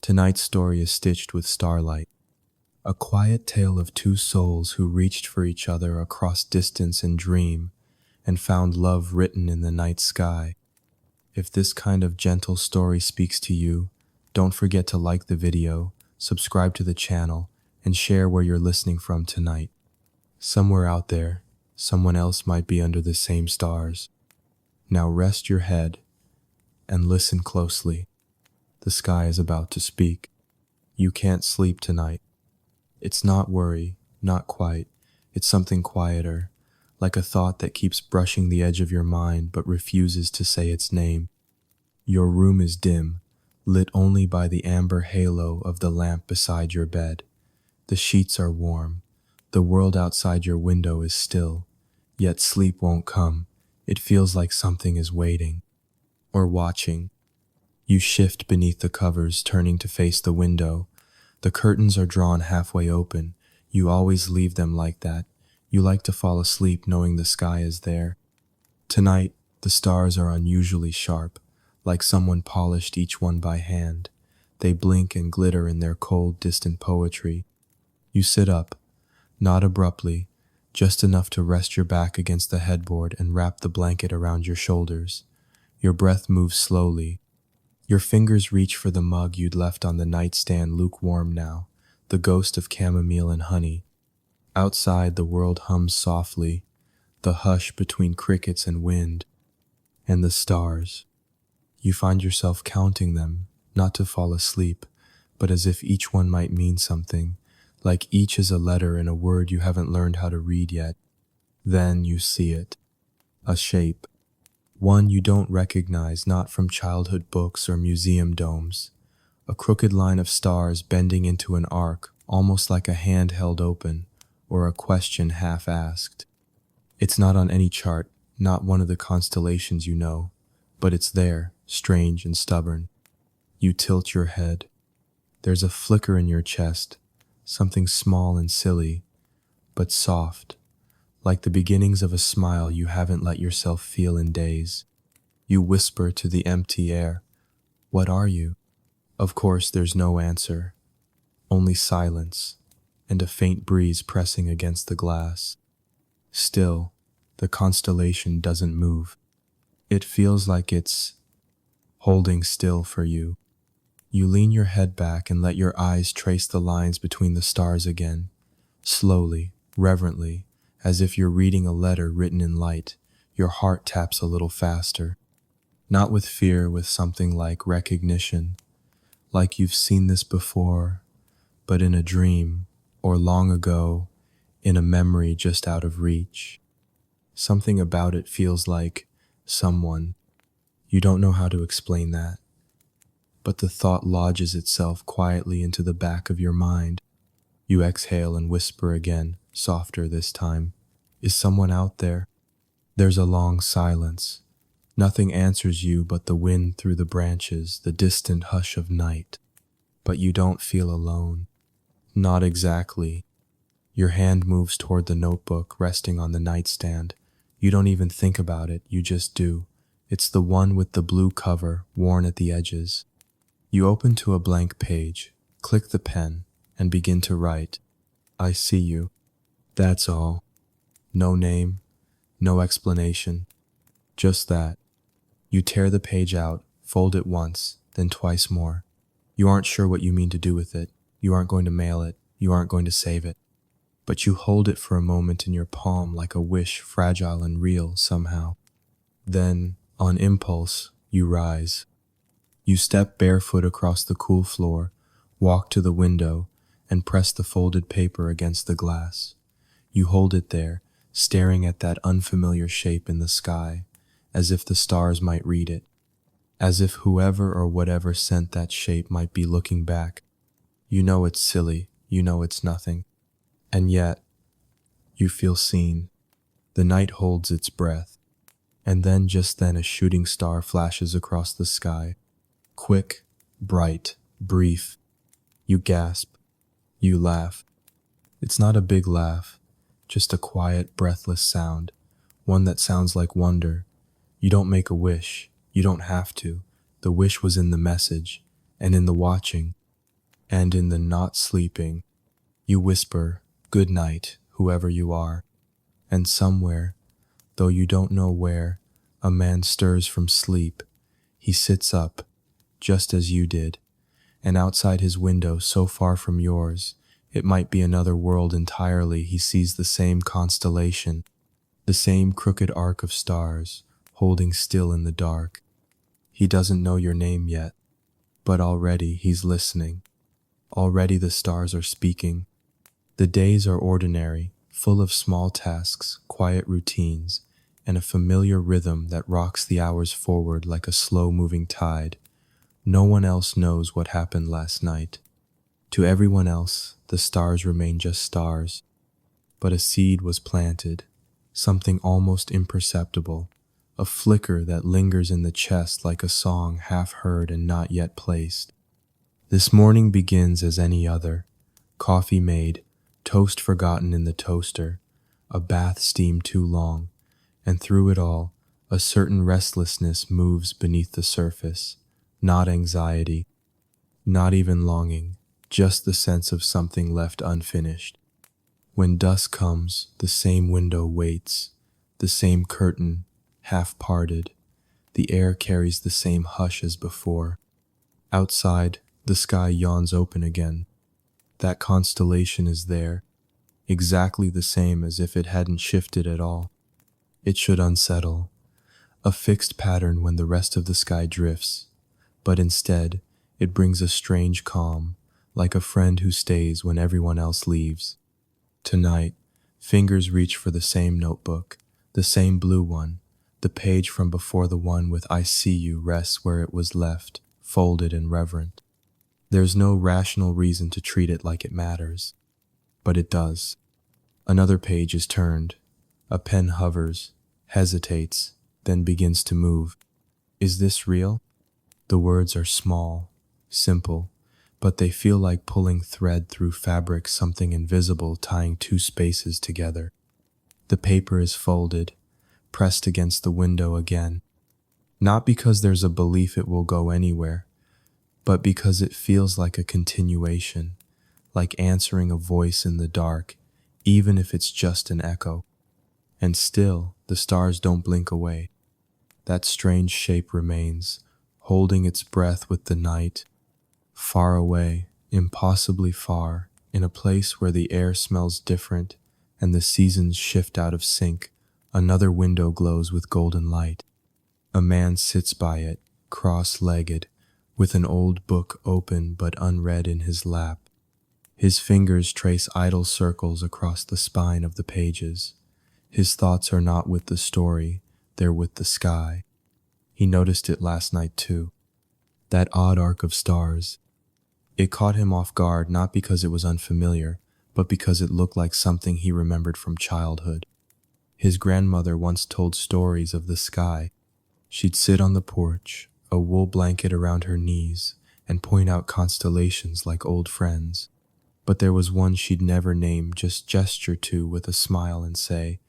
Tonight's story is stitched with starlight, a quiet tale of two souls who reached for each other across distance and dream and found love written in the night sky. If this kind of gentle story speaks to you, don't forget to like the video, subscribe to the channel, and share where you're listening from tonight. Somewhere out there, someone else might be under the same stars. Now rest your head and listen closely. The sky is about to speak. You can't sleep tonight. It's not worry, not quite. It's something quieter, like a thought that keeps brushing the edge of your mind but refuses to say its name. Your room is dim, lit only by the amber halo of the lamp beside your bed. The sheets are warm. The world outside your window is still, yet sleep won't come. It feels like something is waiting or watching. You shift beneath the covers, turning to face the window. The curtains are drawn halfway open. You always leave them like that. You like to fall asleep knowing the sky is there. Tonight, the stars are unusually sharp, like someone polished each one by hand. They blink and glitter in their cold, distant poetry. You sit up, not abruptly, just enough to rest your back against the headboard and wrap the blanket around your shoulders. Your breath moves slowly. Your fingers reach for the mug you'd left on the nightstand, lukewarm now, the ghost of chamomile and honey. Outside, the world hums softly, the hush between crickets and wind, and the stars. You find yourself counting them, not to fall asleep, but as if each one might mean something, like each is a letter in a word you haven't learned how to read yet. Then you see it, a shape. One you don't recognize, not from childhood books or museum domes. A crooked line of stars bending into an arc, almost like a hand held open, or a question half asked. It's not on any chart, not one of the constellations you know, but it's there, strange and stubborn. You tilt your head. There's a flicker in your chest, something small and silly, but soft. Like the beginnings of a smile you haven't let yourself feel in days. You whisper to the empty air, "What are you?" Of course, there's no answer, only silence and a faint breeze pressing against the glass. Still, the constellation doesn't move. It feels like it's holding still for you. You lean your head back and let your eyes trace the lines between the stars again, slowly, reverently, as if you're reading a letter written in light. Your heart taps a little faster. Not with fear, with something like recognition. Like you've seen this before, but in a dream, or long ago, in a memory just out of reach. Something about it feels like someone. You don't know how to explain that. But the thought lodges itself quietly into the back of your mind. You exhale and whisper again, softer this time. Is someone out there? There's a long silence. Nothing answers you but the wind through the branches, the distant hush of night. But you don't feel alone. Not exactly. Your hand moves toward the notebook resting on the nightstand. You don't even think about it, you just do. It's the one with the blue cover, worn at the edges. You open to a blank page, click the pen, and begin to write. I see you. That's all. No name, no explanation, just that. You tear the page out, fold it once, then twice more. You aren't sure what you mean to do with it. You aren't going to mail it. You aren't going to save it. But you hold it for a moment in your palm like a wish, fragile and real somehow. Then, on impulse, you rise. You step barefoot across the cool floor, walk to the window, and press the folded paper against the glass. You hold it there, staring at that unfamiliar shape in the sky, as if the stars might read it, as if whoever or whatever sent that shape might be looking back. You know it's silly, you know it's nothing, and yet, you feel seen. The night holds its breath, and then just then a shooting star flashes across the sky. Quick, bright, brief. You gasp. You laugh. It's not a big laugh, just a quiet, breathless sound, one that sounds like wonder. You don't make a wish. You don't have to. The wish was in the message, and in the watching. And in the not sleeping, you whisper, "Good night, whoever you are." And somewhere, though you don't know where, a man stirs from sleep. He sits up, just as you did, and outside his window, so far from yours, it might be another world entirely, he sees the same constellation, the same crooked arc of stars, holding still in the dark. He doesn't know your name yet, but already he's listening. Already the stars are speaking. The days are ordinary, full of small tasks, quiet routines, and a familiar rhythm that rocks the hours forward like a slow-moving tide. No one else knows what happened last night. To everyone else, the stars remain just stars. But a seed was planted, something almost imperceptible, a flicker that lingers in the chest like a song half heard and not yet placed. This morning begins as any other. Coffee made, toast forgotten in the toaster, a bath steamed too long, and through it all, a certain restlessness moves beneath the surface, not anxiety, not even longing, just the sense of something left unfinished. When dusk comes, the same window waits, the same curtain, half parted. The air carries the same hush as before. Outside, the sky yawns open again. That constellation is there, exactly the same as if it hadn't shifted at all. It should unsettle, a fixed pattern when the rest of the sky drifts, but instead, it brings a strange calm, like a friend who stays when everyone else leaves. Tonight, fingers reach for the same notebook, the same blue one, the page from before the one with "I see you" rests where it was left, folded and reverent. There's no rational reason to treat it like it matters, but it does. Another page is turned. A pen hovers, hesitates, then begins to move. Is this real? The words are small, simple, but they feel like pulling thread through fabric, something invisible tying two spaces together. The paper is folded, pressed against the window again, not because there's a belief it will go anywhere, but because it feels like a continuation, like answering a voice in the dark, even if it's just an echo. And still, the stars don't blink away. That strange shape remains, holding its breath with the night, far away, impossibly far, in a place where the air smells different and the seasons shift out of sync. Another window glows with golden light. A man sits by it, cross-legged, with an old book open but unread in his lap. His fingers trace idle circles across the spine of the pages. His thoughts are not with the story, they're with the sky. He noticed it last night too. That odd arc of stars. It caught him off guard not because it was unfamiliar, but because it looked like something he remembered from childhood. His grandmother once told stories of the sky. She'd sit on the porch, a wool blanket around her knees, and point out constellations like old friends. But there was one she'd never name, just gesture to with a smile and say,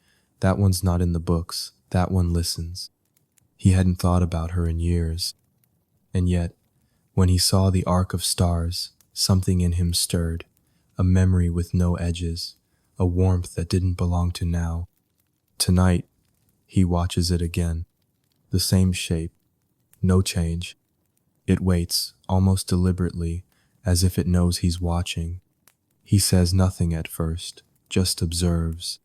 "That one's not in the books, that one listens." He hadn't thought about her in years. And yet, when he saw the arc of stars, something in him stirred, a memory with no edges, a warmth that didn't belong to now. Tonight, he watches it again. The same shape, no change. It waits, almost deliberately, as if it knows he's watching. He says nothing at first, just observes.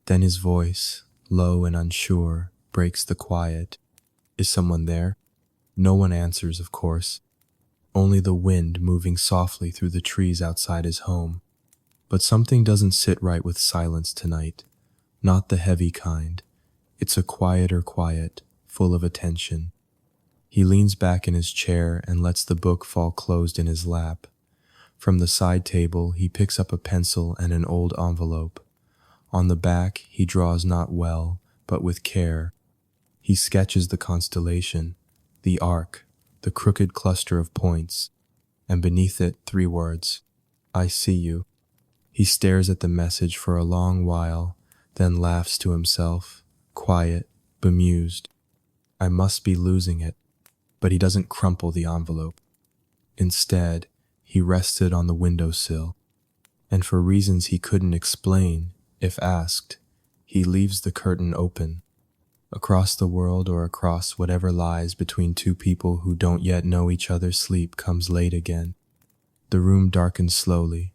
Then his voice, low and unsure, breaks the quiet. Is someone there? No one answers, of course. Only the wind moving softly through the trees outside his home. But something doesn't sit right with silence tonight. Not the heavy kind. It's a quieter quiet, full of attention. He leans back in his chair and lets the book fall closed in his lap. From the side table, he picks up a pencil and an old envelope. On the back, he draws not well, but with care. He sketches the constellation, the arc, the crooked cluster of points, and beneath it 3 words, "I see you." He stares at the message for a long while, then laughs to himself, quiet, bemused. I must be losing it. But he doesn't crumple the envelope. Instead, He rested on the windowsill, and for reasons he couldn't explain, if asked, he leaves the curtain open. Across the world or across whatever lies between two people who don't yet know each other, sleep comes late again. The room darkens slowly,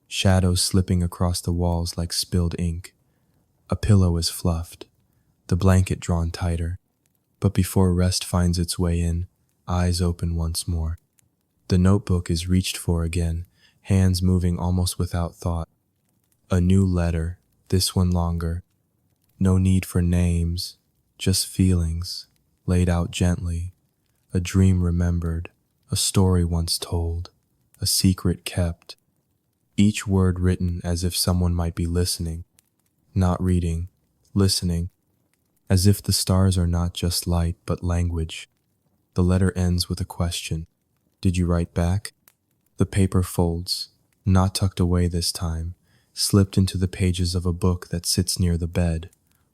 shadows slipping across the walls like spilled ink. A pillow is fluffed, the blanket drawn tighter. But before rest finds its way in, eyes open once more. The notebook is reached for again, hands moving almost without thought. A new letter, this one longer. No need for names, just feelings, laid out gently. A dream remembered, a story once told, a secret kept. Each word written as if someone might be listening, not reading, listening. As if the stars are not just light but language. The letter ends with a question. Did you write back? The paper folds, not tucked away this time, slipped into the pages of a book that sits near the bed,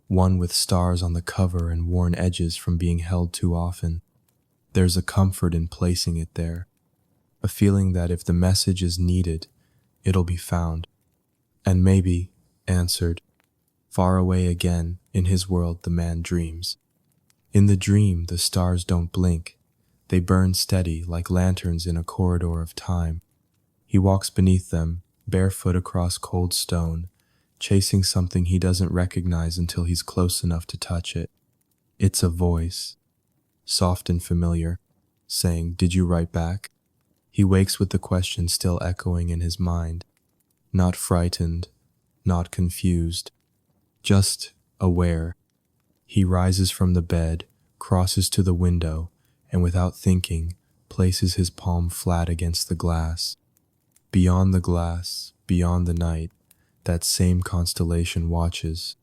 one with stars on the cover and worn edges from being held too often. There's a comfort in placing it there, a feeling that if the message is needed, it'll be found, and maybe answered. Far away again, in his world the man dreams. In the dream, the stars don't blink. They burn steady like lanterns in a corridor of time. He walks beneath them, barefoot across cold stone, chasing something he doesn't recognize until he's close enough to touch it. It's a voice, soft and familiar, saying, "Did you write back?" He wakes with the question still echoing in his mind. Not frightened, not confused. Just aware. He rises from the bed, crosses to the window, and without thinking, places his palm flat against the glass. Beyond the glass, beyond the night, that same constellation watches.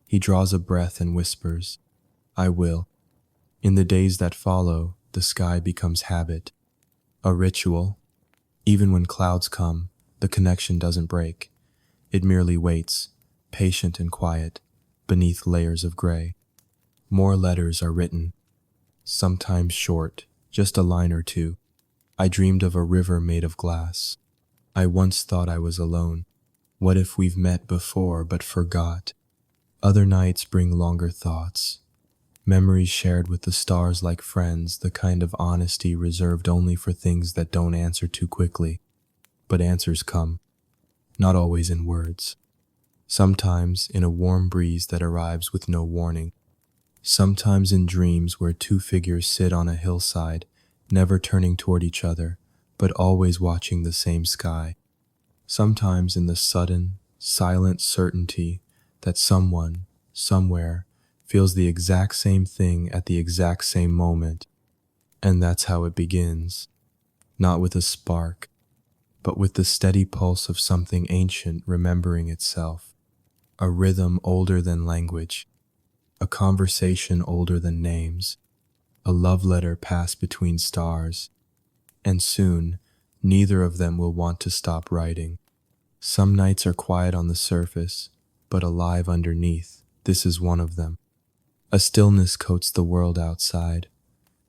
He draws a breath and whispers, "I will." In the days that follow, the sky becomes habit, a ritual. Even when clouds come, the connection doesn't break. It merely waits, patient and quiet, beneath layers of gray. More letters are written, sometimes short, just a line or two. I dreamed of a river made of glass. I once thought I was alone. What if we've met before but forgot? Other nights bring longer thoughts. Memories shared with the stars like friends, the kind of honesty reserved only for things that don't answer too quickly. But answers come, not always in words. Sometimes in a warm breeze that arrives with no warning. Sometimes in dreams where two figures sit on a hillside, never turning toward each other, but always watching the same sky. Sometimes in the sudden, silent certainty that someone, somewhere, feels the exact same thing at the exact same moment. And that's how it begins. Not with a spark, but with the steady pulse of something ancient remembering itself. A rhythm older than language, a conversation older than names, a love letter passed between stars, and soon neither of them will want to stop writing. Some nights are quiet on the surface, but alive underneath. This is one of them. A stillness coats the world outside.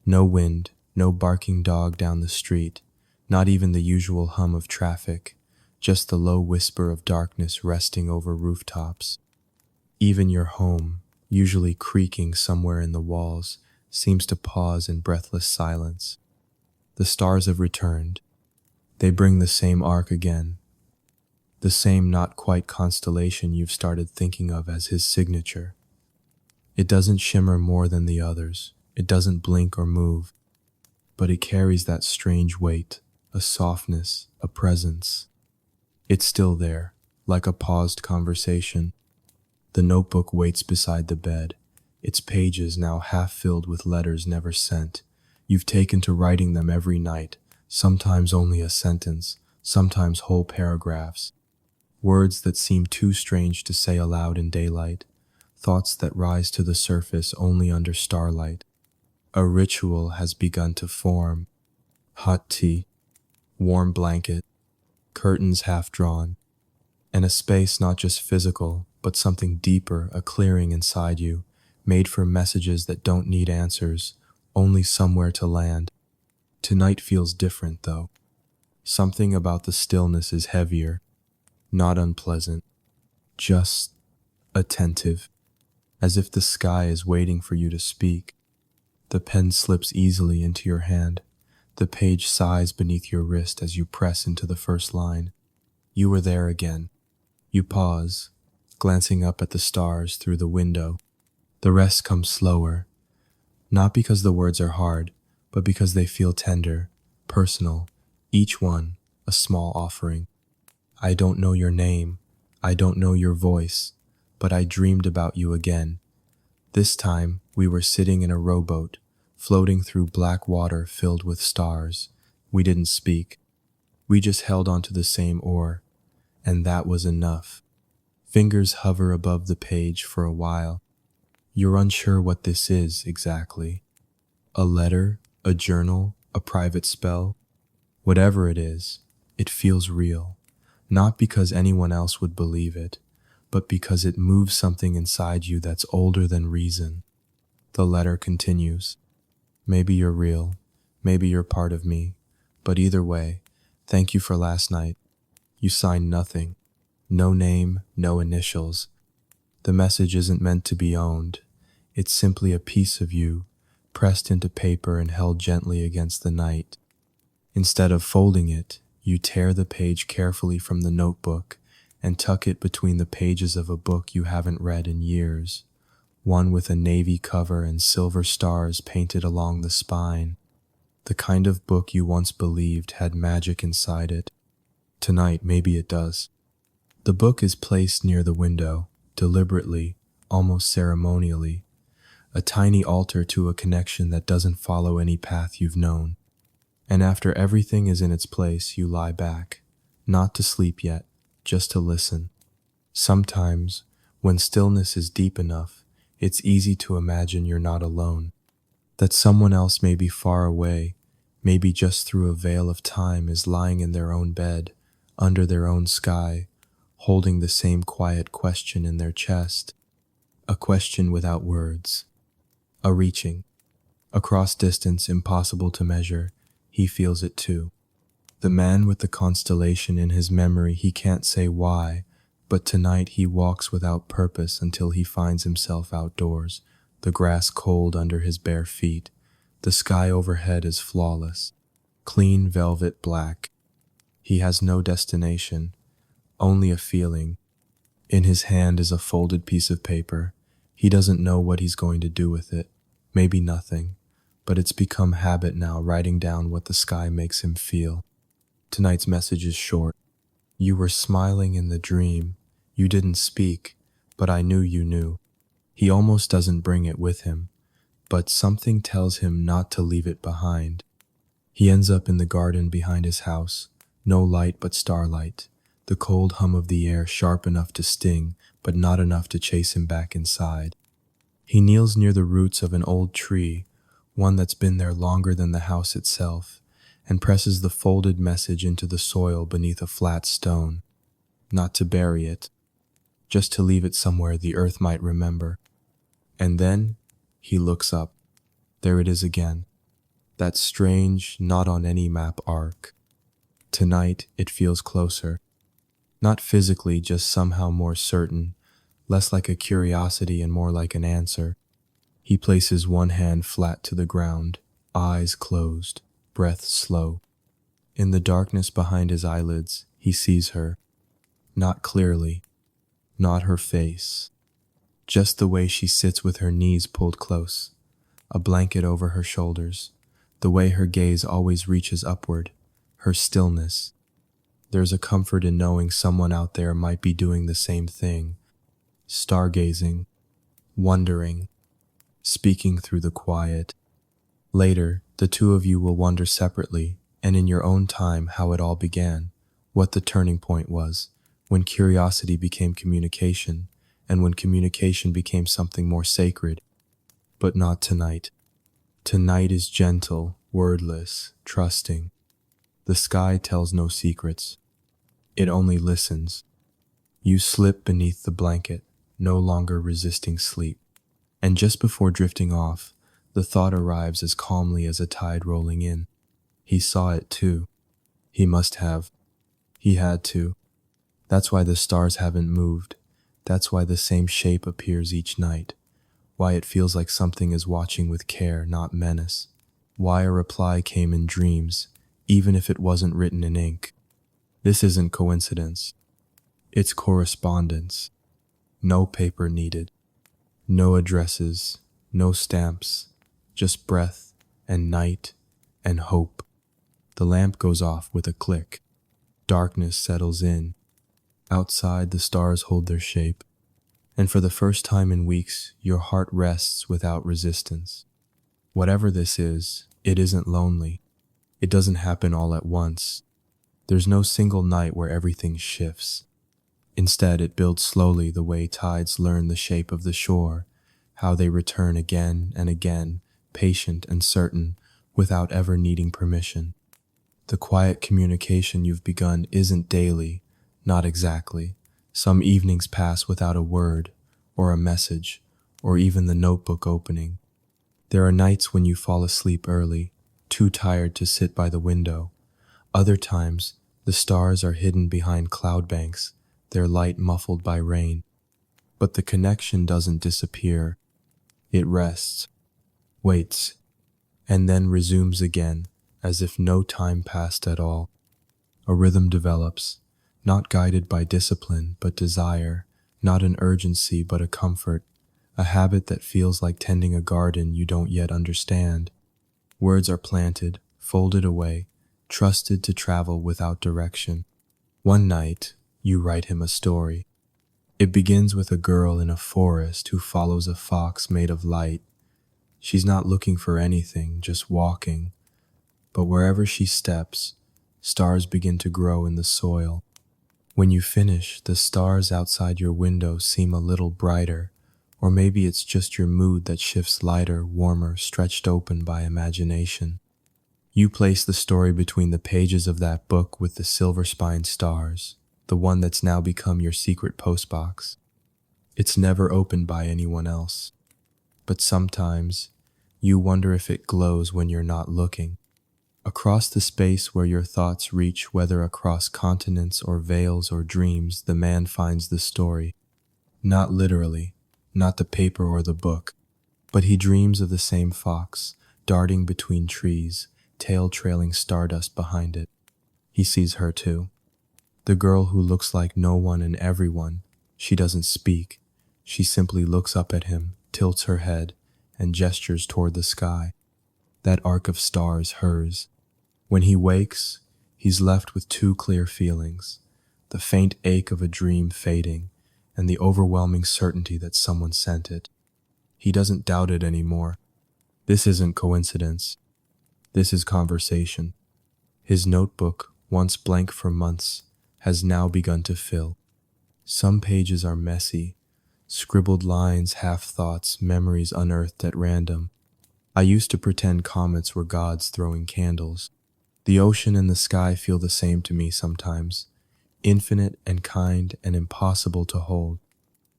No wind, no barking dog down the street, not even the usual hum of traffic. Just the low whisper of darkness resting over rooftops. Even your home, usually creaking somewhere in the walls, seems to pause in breathless silence. The stars have returned. They bring the same arc again. The same not quite constellation you've started thinking of as his signature. It doesn't shimmer more than the others. It doesn't blink or move. But it carries that strange weight, a softness, a presence. It's still there, like a paused conversation. The notebook waits beside the bed, its pages now half filled with letters never sent. You've taken to writing them every night, sometimes only a sentence, sometimes whole paragraphs. Words that seem too strange to say aloud in daylight, thoughts that rise to the surface only under starlight. A ritual has begun to form. Hot tea, warm blanket, curtains half drawn, and a space not just physical, but something deeper, a clearing inside you, made for messages that don't need answers, only somewhere to land. Tonight feels different, though. Something about the stillness is heavier, not unpleasant, just attentive, as if the sky is waiting for you to speak. The pen slips easily into your hand. The page sighs beneath your wrist as you press into the first line. You are there again. You pause, glancing up at the stars through the window. The rest comes slower, not because the words are hard, but because they feel tender, personal, each one a small offering. I don't know your name, I don't know your voice, but I dreamed about you again. This time, we were sitting in a rowboat, floating through black water filled with stars. We didn't speak. We just held onto the same oar, and that was enough. Fingers hover above the page for a while. You're unsure what this is exactly. A letter, a journal, a private spell. Whatever it is, it feels real. Not because anyone else would believe it, but because it moves something inside you that's older than reason. The letter continues. Maybe you're real, maybe you're part of me, but either way, thank you for last night. You signed nothing. No name, no initials. The message isn't meant to be owned. It's simply a piece of you, pressed into paper and held gently against the night. Instead of folding it, you tear the page carefully from the notebook and tuck it between the pages of a book you haven't read in years, one with a navy cover and silver stars painted along the spine, the kind of book you once believed had magic inside it. Tonight, maybe it does. The book is placed near the window, deliberately, almost ceremonially, a tiny altar to a connection that doesn't follow any path you've known. And after everything is in its place, you lie back, not to sleep yet, just to listen. Sometimes, when stillness is deep enough, it's easy to imagine you're not alone, that someone else may be far away, maybe just through a veil of time is lying in their own bed, under their own sky, holding the same quiet question in their chest, a question without words, a reaching. Across distance impossible to measure, he feels it too. The man with the constellation in his memory, he can't say why, but tonight he walks without purpose until he finds himself outdoors, the grass cold under his bare feet. The sky overhead is flawless, clean velvet black. He has no destination, only a feeling. In his hand is a folded piece of paper. He doesn't know what he's going to do with it, maybe nothing, but it's become habit now, writing down what the sky makes him feel. Tonight's message is short. You were smiling in the dream. You didn't speak, but I knew you knew. He almost doesn't bring it with him, but something tells him not to leave it behind. He ends up in the garden behind his house, no light but starlight, the cold hum of the air sharp enough to sting, but not enough to chase him back inside. He kneels near the roots of an old tree, one that's been there longer than the house itself, and presses the folded message into the soil beneath a flat stone, not to bury it, just to leave it somewhere the earth might remember. And then he looks up. There it is again, that strange, not on any map arc. Tonight it feels closer, not physically, just somehow more certain, less like a curiosity and more like an answer. He places one hand flat to the ground, eyes closed, breath slow. In the darkness behind his eyelids, he sees her. Not clearly, not her face, just the way she sits with her knees pulled close, a blanket over her shoulders, the way her gaze always reaches upward, her stillness. There's a comfort in knowing someone out there might be doing the same thing, stargazing, wondering, speaking through the quiet. Later, the two of you will wonder separately and in your own time how it all began, what the turning point was, when curiosity became communication, and when communication became something more sacred. But not tonight. Tonight is gentle, wordless, trusting. The sky tells no secrets. It only listens. You slip beneath the blanket, no longer resisting sleep. And just before drifting off, the thought arrives as calmly as a tide rolling in. He saw it too. He must have. He had to. That's why the stars haven't moved. That's why the same shape appears each night. Why it feels like something is watching with care, not menace. Why a reply came in dreams, even if it wasn't written in ink. This isn't coincidence. It's correspondence. No paper needed. No addresses. No stamps. Just breath and night and hope. The lamp goes off with a click. Darkness settles in. Outside, the stars hold their shape. And for the first time in weeks, your heart rests without resistance. Whatever this is, it isn't lonely. It doesn't happen all at once. There's no single night where everything shifts. Instead, it builds slowly the way tides learn the shape of the shore, how they return again and again, patient and certain, without ever needing permission. The quiet communication you've begun isn't daily, not exactly. Some evenings pass without a word, or a message, or even the notebook opening. There are nights when you fall asleep early, too tired to sit by the window. Other times, the stars are hidden behind cloud banks, their light muffled by rain. But the connection doesn't disappear. It rests, waits, and then resumes again, as if no time passed at all. A rhythm develops, not guided by discipline but desire, not an urgency but a comfort, a habit that feels like tending a garden you don't yet understand. Words are planted, folded away, trusted to travel without direction. One night, you write him a story. It begins with a girl in a forest who follows a fox made of light. She's not looking for anything, just walking. But wherever she steps, stars begin to grow in the soil. When you finish, the stars outside your window seem a little brighter, or maybe it's just your mood that shifts lighter, warmer, stretched open by imagination. You place the story between the pages of that book with the silver-spined stars, the one that's now become your secret postbox. It's never opened by anyone else, but sometimes you wonder if it glows when you're not looking. Across the space where your thoughts reach, whether across continents or veils or dreams, the man finds the story. Not literally, not the paper or the book, but he dreams of the same fox, darting between trees, tail trailing stardust behind it. He sees her too. The girl who looks like no one and everyone. She doesn't speak. She simply looks up at him, tilts her head, and gestures toward the sky. That arc of stars hers. When he wakes, he's left with two clear feelings: the faint ache of a dream fading, and the overwhelming certainty that someone sent it. He doesn't doubt it anymore. This isn't coincidence. This is conversation. His notebook, once blank for months, has now begun to fill. Some pages are messy, scribbled lines, half-thoughts, memories unearthed at random. I used to pretend comets were gods throwing candles. The ocean and the sky feel the same to me sometimes, infinite and kind and impossible to hold.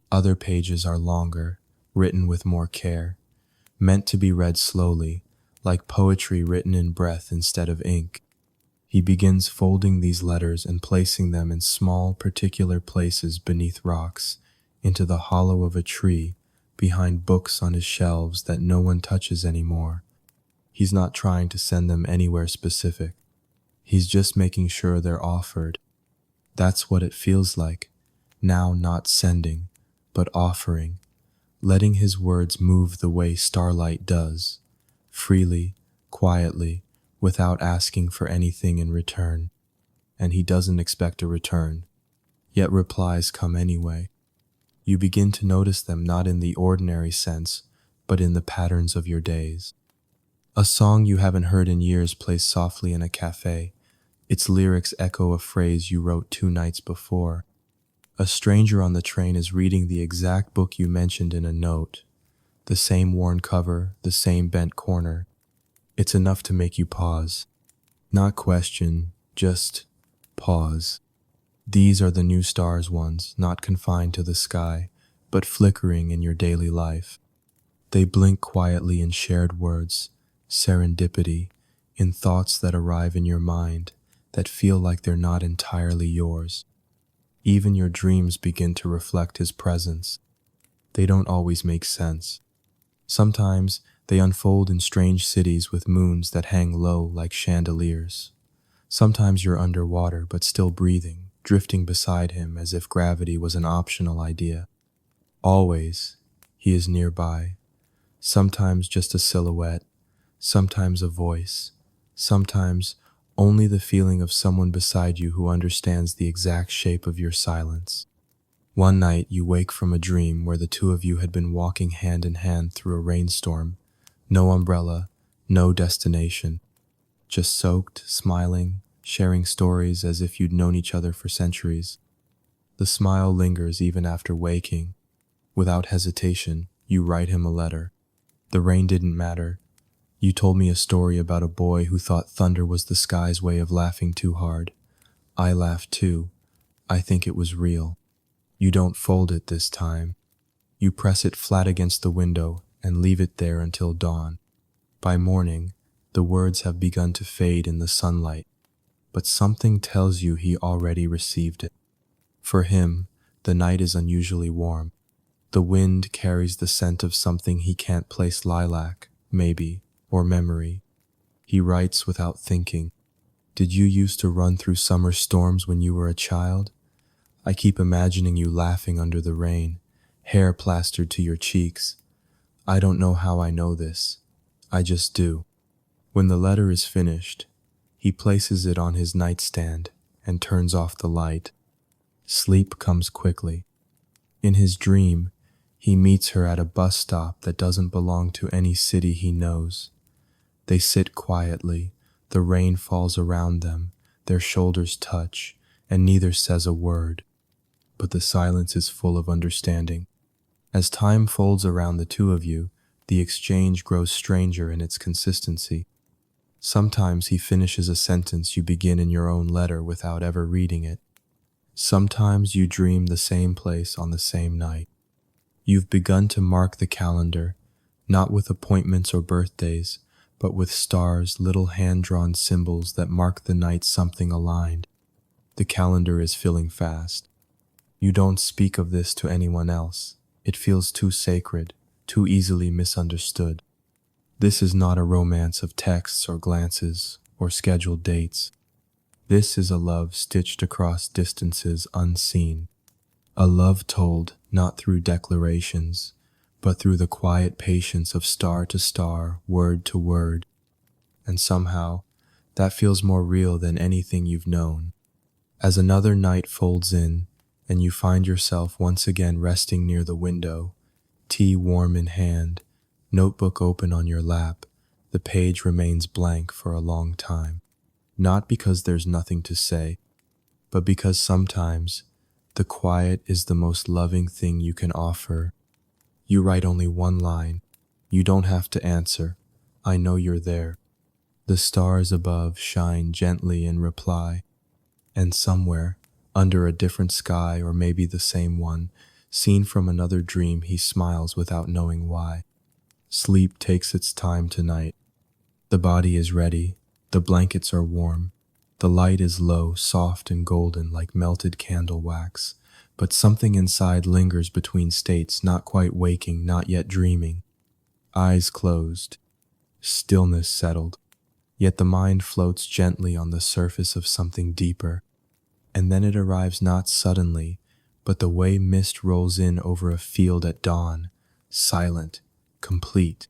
Other pages are longer, written with more care, meant to be read slowly, like poetry written in breath instead of ink. He begins folding these letters and placing them in small, particular places beneath rocks, into the hollow of a tree, behind books on his shelves that no one touches anymore. He's not trying to send them anywhere specific. He's just making sure they're offered. That's what it feels like, now not sending, but offering, letting his words move the way starlight does, freely, quietly, without asking for anything in return. And he doesn't expect a return, yet replies come anyway. You begin to notice them not in the ordinary sense, but in the patterns of your days. A song you haven't heard in years plays softly in a cafe. Its lyrics echo a phrase you wrote 2 nights before. A stranger on the train is reading the exact book you mentioned in a note. The same worn cover, the same bent corner. It's enough to make you pause. Not question, just pause. These are the new stars ones, not confined to the sky, but flickering in your daily life. They blink quietly in shared words, serendipity, in thoughts that arrive in your mind, that feel like they're not entirely yours. Even your dreams begin to reflect his presence. They don't always make sense. Sometimes they unfold in strange cities with moons that hang low like chandeliers. Sometimes you're underwater but still breathing, drifting beside him as if gravity was an optional idea. Always, he is nearby. Sometimes just a silhouette, sometimes a voice, sometimes only the feeling of someone beside you who understands the exact shape of your silence. One night you wake from a dream where the two of you had been walking hand in hand through a rainstorm. No umbrella, no destination. Just soaked, smiling, sharing stories as if you'd known each other for centuries. The smile lingers even after waking. Without hesitation, you write him a letter. The rain didn't matter. You told me a story about a boy who thought thunder was the sky's way of laughing too hard. I laughed too. I think it was real. You don't fold it this time. You press it flat against the window and leave it there until dawn. By morning, the words have begun to fade in the sunlight, but something tells you he already received it. For him, the night is unusually warm. The wind carries the scent of something he can't place: lilac, maybe, or memory. He writes without thinking. Did you used to run through summer storms when you were a child? I keep imagining you laughing under the rain, hair plastered to your cheeks. I don't know how I know this. I just do. When the letter is finished, he places it on his nightstand and turns off the light. Sleep comes quickly. In his dream, he meets her at a bus stop that doesn't belong to any city he knows. They sit quietly, the rain falls around them, their shoulders touch, and neither says a word. But the silence is full of understanding. As time folds around the two of you, the exchange grows stranger in its consistency. Sometimes he finishes a sentence you begin in your own letter without ever reading it. Sometimes you dream the same place on the same night. You've begun to mark the calendar, not with appointments or birthdays, but with stars, little hand-drawn symbols that mark the night something aligned. The calendar is filling fast. You don't speak of this to anyone else. It feels too sacred, too easily misunderstood. This is not a romance of texts or glances or scheduled dates. This is a love stitched across distances unseen. A love told not through declarations, but through the quiet patience of star to star, word to word. And somehow, that feels more real than anything you've known. As another night folds in, and you find yourself once again resting near the window, tea warm in hand, notebook open on your lap, the page remains blank for a long time. Not because there's nothing to say, but because sometimes the quiet is the most loving thing you can offer. You write only one line. You don't have to answer. I know you're there. The stars above shine gently in reply. And somewhere, under a different sky or maybe the same one, seen from another dream, he smiles without knowing why. Sleep takes its time tonight. The body is ready. The blankets are warm. The light is low, soft and golden like melted candle wax. But something inside lingers between states, not quite waking, not yet dreaming. Eyes closed. Stillness settled. Yet the mind floats gently on the surface of something deeper. And then it arrives not suddenly, but the way mist rolls in over a field at dawn, silent, complete.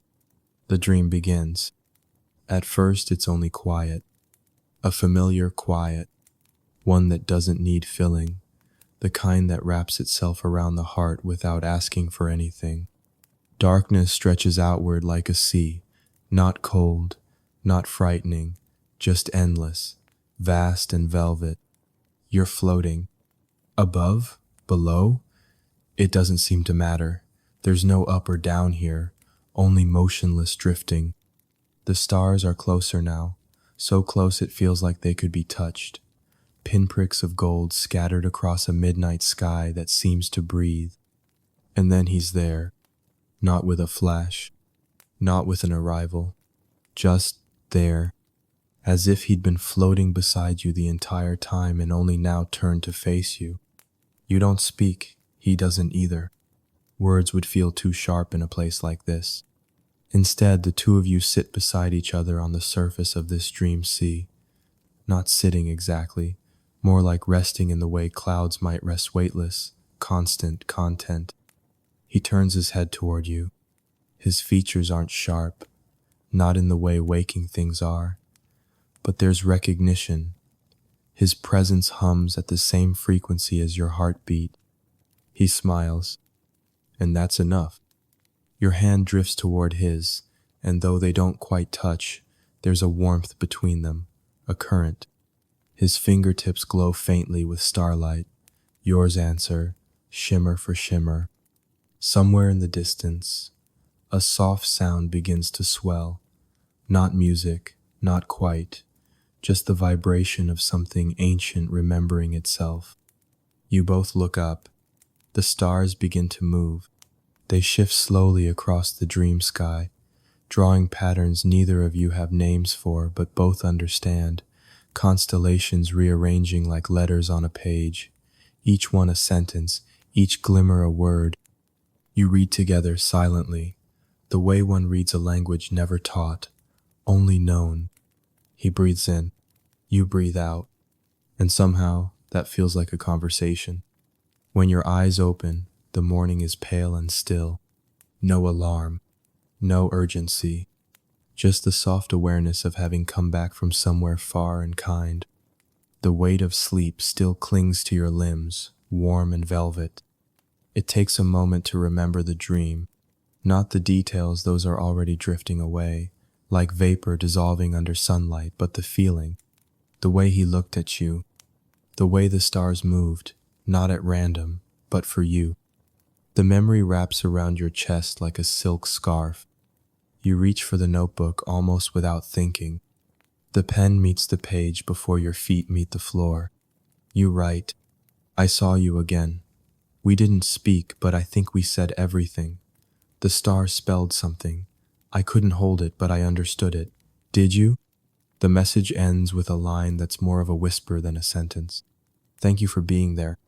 The dream begins. At first it's only quiet, a familiar quiet, one that doesn't need filling, the kind that wraps itself around the heart without asking for anything. Darkness stretches outward like a sea, not cold, not frightening, just endless, vast and velvet. You're floating. Above? Below? It doesn't seem to matter. There's no up or down here, only motionless drifting. The stars are closer now, so close it feels like they could be touched. Pinpricks of gold scattered across a midnight sky that seems to breathe. And then he's there, not with a flash, not with an arrival, just there, as if he'd been floating beside you the entire time and only now turned to face you. You don't speak, he doesn't either. Words would feel too sharp in a place like this. Instead, the two of you sit beside each other on the surface of this dream sea. Not sitting exactly, more like resting in the way clouds might rest weightless, constant content. He turns his head toward you. His features aren't sharp, not in the way waking things are, but there's recognition. His presence hums at the same frequency as your heartbeat. He smiles, and that's enough. Your hand drifts toward his, and though they don't quite touch, there's a warmth between them, a current. His fingertips glow faintly with starlight. Yours answer, shimmer for shimmer. Somewhere in the distance, a soft sound begins to swell. Not music, not quite, just the vibration of something ancient remembering itself. You both look up. The stars begin to move. They shift slowly across the dream sky, drawing patterns neither of you have names for but both understand, constellations rearranging like letters on a page, each one a sentence, each glimmer a word. You read together silently, the way one reads a language never taught, only known. He breathes in, you breathe out, and somehow that feels like a conversation. When your eyes open, the morning is pale and still. No alarm, no urgency, just the soft awareness of having come back from somewhere far and kind. The weight of sleep still clings to your limbs, warm and velvet. It takes a moment to remember the dream, not the details, those are already drifting away, like vapor dissolving under sunlight, but the feeling, the way he looked at you, the way the stars moved, not at random, but for you. The memory wraps around your chest like a silk scarf. You reach for the notebook almost without thinking. The pen meets the page before your feet meet the floor. You write, I saw you again. We didn't speak, but I think we said everything. The stars spelled something. I couldn't hold it, but I understood it. Did you? The message ends with a line that's more of a whisper than a sentence. Thank you for being there.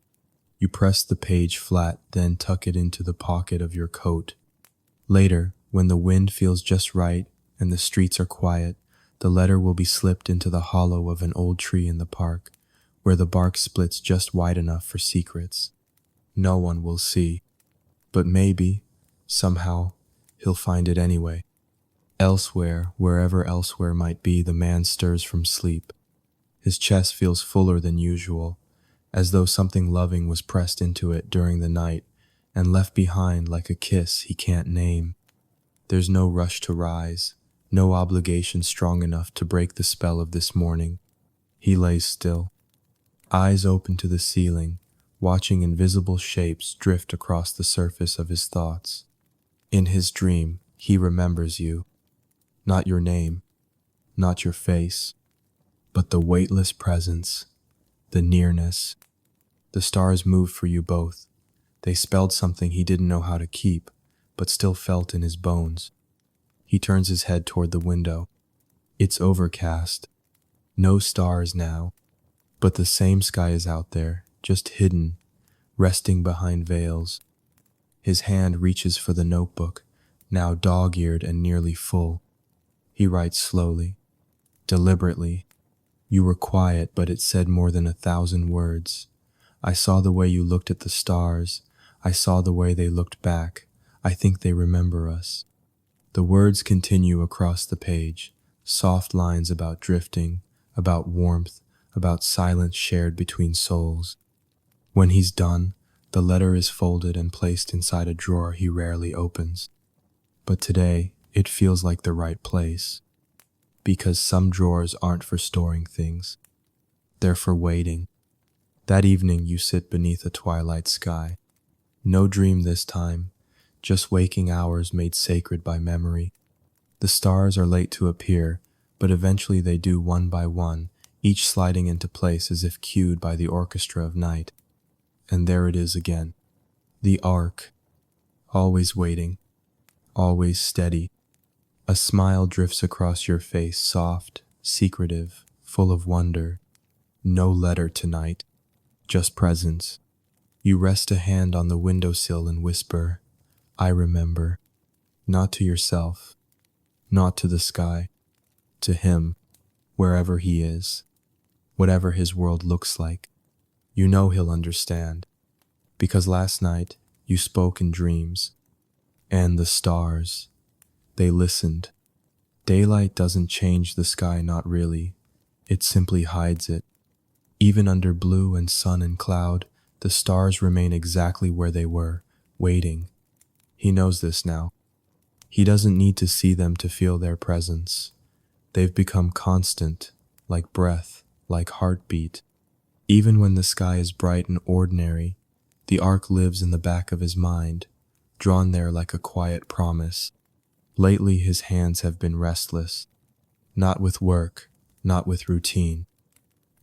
You press the page flat, then tuck it into the pocket of your coat. Later, when the wind feels just right and the streets are quiet, the letter will be slipped into the hollow of an old tree in the park, where the bark splits just wide enough for secrets. No one will see, but maybe, somehow, he'll find it anyway. Elsewhere, wherever elsewhere might be, the man stirs from sleep. His chest feels fuller than usual, as though something loving was pressed into it during the night and left behind like a kiss he can't name. There's no rush to rise, no obligation strong enough to break the spell of this morning. He lays still, eyes open to the ceiling, watching invisible shapes drift across the surface of his thoughts. In his dream, he remembers you. Not your name, not your face, but the weightless presence, the nearness. The stars moved for you both. They spelled something he didn't know how to keep, but still felt in his bones. He turns his head toward the window. It's overcast. No stars now, but the same sky is out there, just hidden, resting behind veils. His hand reaches for the notebook, now dog-eared and nearly full. He writes slowly, deliberately. You were quiet, but it said more than 1,000 words. I saw the way you looked at the stars. I saw the way they looked back. I think they remember us. The words continue across the page, soft lines about drifting, about warmth, about silence shared between souls. When he's done, the letter is folded and placed inside a drawer he rarely opens. But today, it feels like the right place. Because some drawers aren't for storing things. They're for waiting. That evening you sit beneath a twilight sky. No dream this time, just waking hours made sacred by memory. The stars are late to appear, but eventually they do one by one, each sliding into place as if cued by the orchestra of night. And there it is again. The arc. Always waiting. Always steady. A smile drifts across your face, soft, secretive, full of wonder. No letter tonight, just presence. You rest a hand on the windowsill and whisper, I remember. Not to yourself, not to the sky, to him, wherever he is, whatever his world looks like. You know he'll understand, because last night you spoke in dreams, and the stars, they listened. Daylight doesn't change the sky, not really. It simply hides it. Even under blue and sun and cloud, the stars remain exactly where they were, waiting. He knows this now. He doesn't need to see them to feel their presence. They've become constant, like breath, like heartbeat. Even when the sky is bright and ordinary, the arc lives in the back of his mind, drawn there like a quiet promise. Lately his hands have been restless, not with work, not with routine.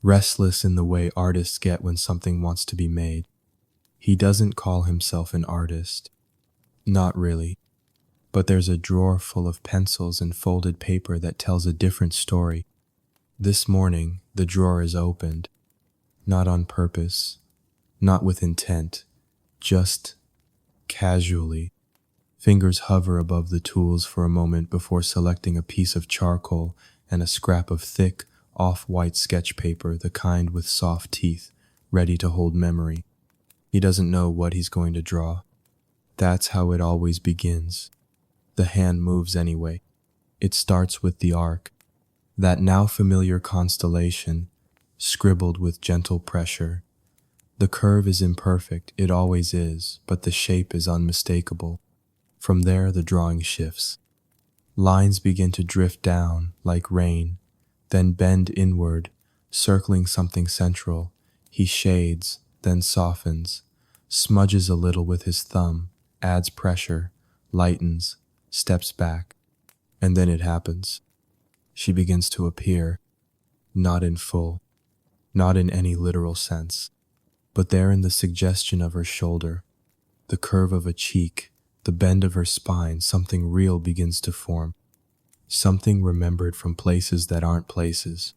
Restless in the way artists get when something wants to be made. He doesn't call himself an artist. Not really. But there's a drawer full of pencils and folded paper that tells a different story. This morning, the drawer is opened. Not on purpose, not with intent, just casually. Fingers hover above the tools for a moment before selecting a piece of charcoal and a scrap of thick, off-white sketch paper, the kind with soft teeth, ready to hold memory. He doesn't know what he's going to draw. That's how it always begins. The hand moves anyway. It starts with the arc, that now familiar constellation, scribbled with gentle pressure. The curve is imperfect, it always is, but the shape is unmistakable. From there, the drawing shifts. Lines begin to drift down, like rain, then bend inward, circling something central. He shades, then softens, smudges a little with his thumb, adds pressure, lightens, steps back. And then it happens. She begins to appear, not in full, not in any literal sense, but there in the suggestion of her shoulder, the curve of a cheek, the bend of her spine, something real begins to form. Something remembered from places that aren't places.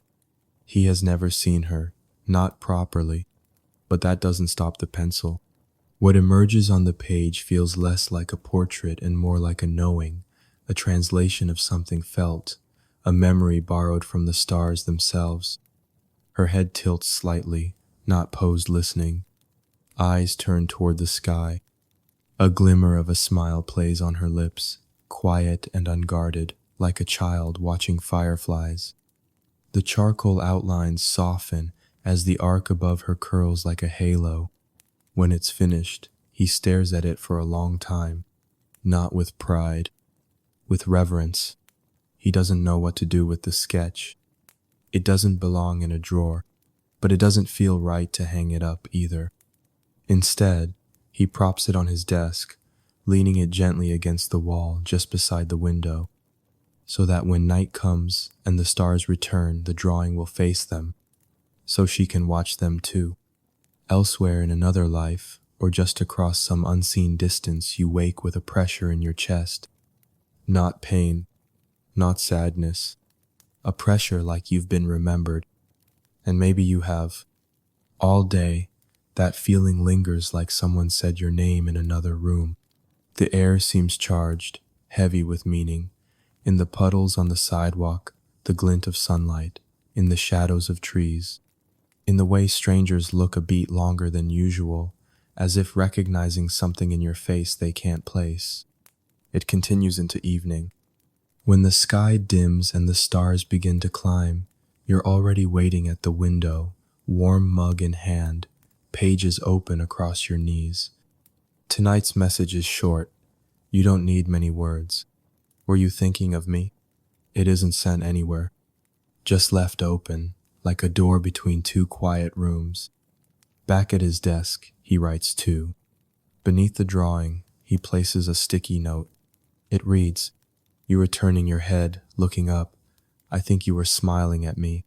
He has never seen her, not properly, but that doesn't stop the pencil. What emerges on the page feels less like a portrait and more like a knowing, a translation of something felt, a memory borrowed from the stars themselves. Her head tilts slightly, not posed listening. Eyes turn toward the sky. A glimmer of a smile plays on her lips, quiet and unguarded, like a child watching fireflies. The charcoal outlines soften as the arc above her curls like a halo. When it's finished, he stares at it for a long time, not with pride, with reverence. He doesn't know what to do with the sketch. It doesn't belong in a drawer, but it doesn't feel right to hang it up either. Instead, he props it on his desk, leaning it gently against the wall just beside the window, so that when night comes and the stars return, the drawing will face them, so she can watch them too. Elsewhere in another life, or just across some unseen distance, you wake with a pressure in your chest. Not pain, not sadness, a pressure like you've been remembered, and maybe you have. All day, that feeling lingers like someone said your name in another room. The air seems charged, heavy with meaning. In the puddles on the sidewalk, the glint of sunlight, in the shadows of trees, in the way strangers look a beat longer than usual, as if recognizing something in your face they can't place. It continues into evening. When the sky dims and the stars begin to climb, you're already waiting at the window, warm mug in hand, pages open across your knees. Tonight's message is short. You don't need many words. Were you thinking of me? It isn't sent anywhere. Just left open, like a door between two quiet rooms. Back at his desk, he writes too. Beneath the drawing, he places a sticky note. It reads, You were turning your head, looking up. I think you were smiling at me.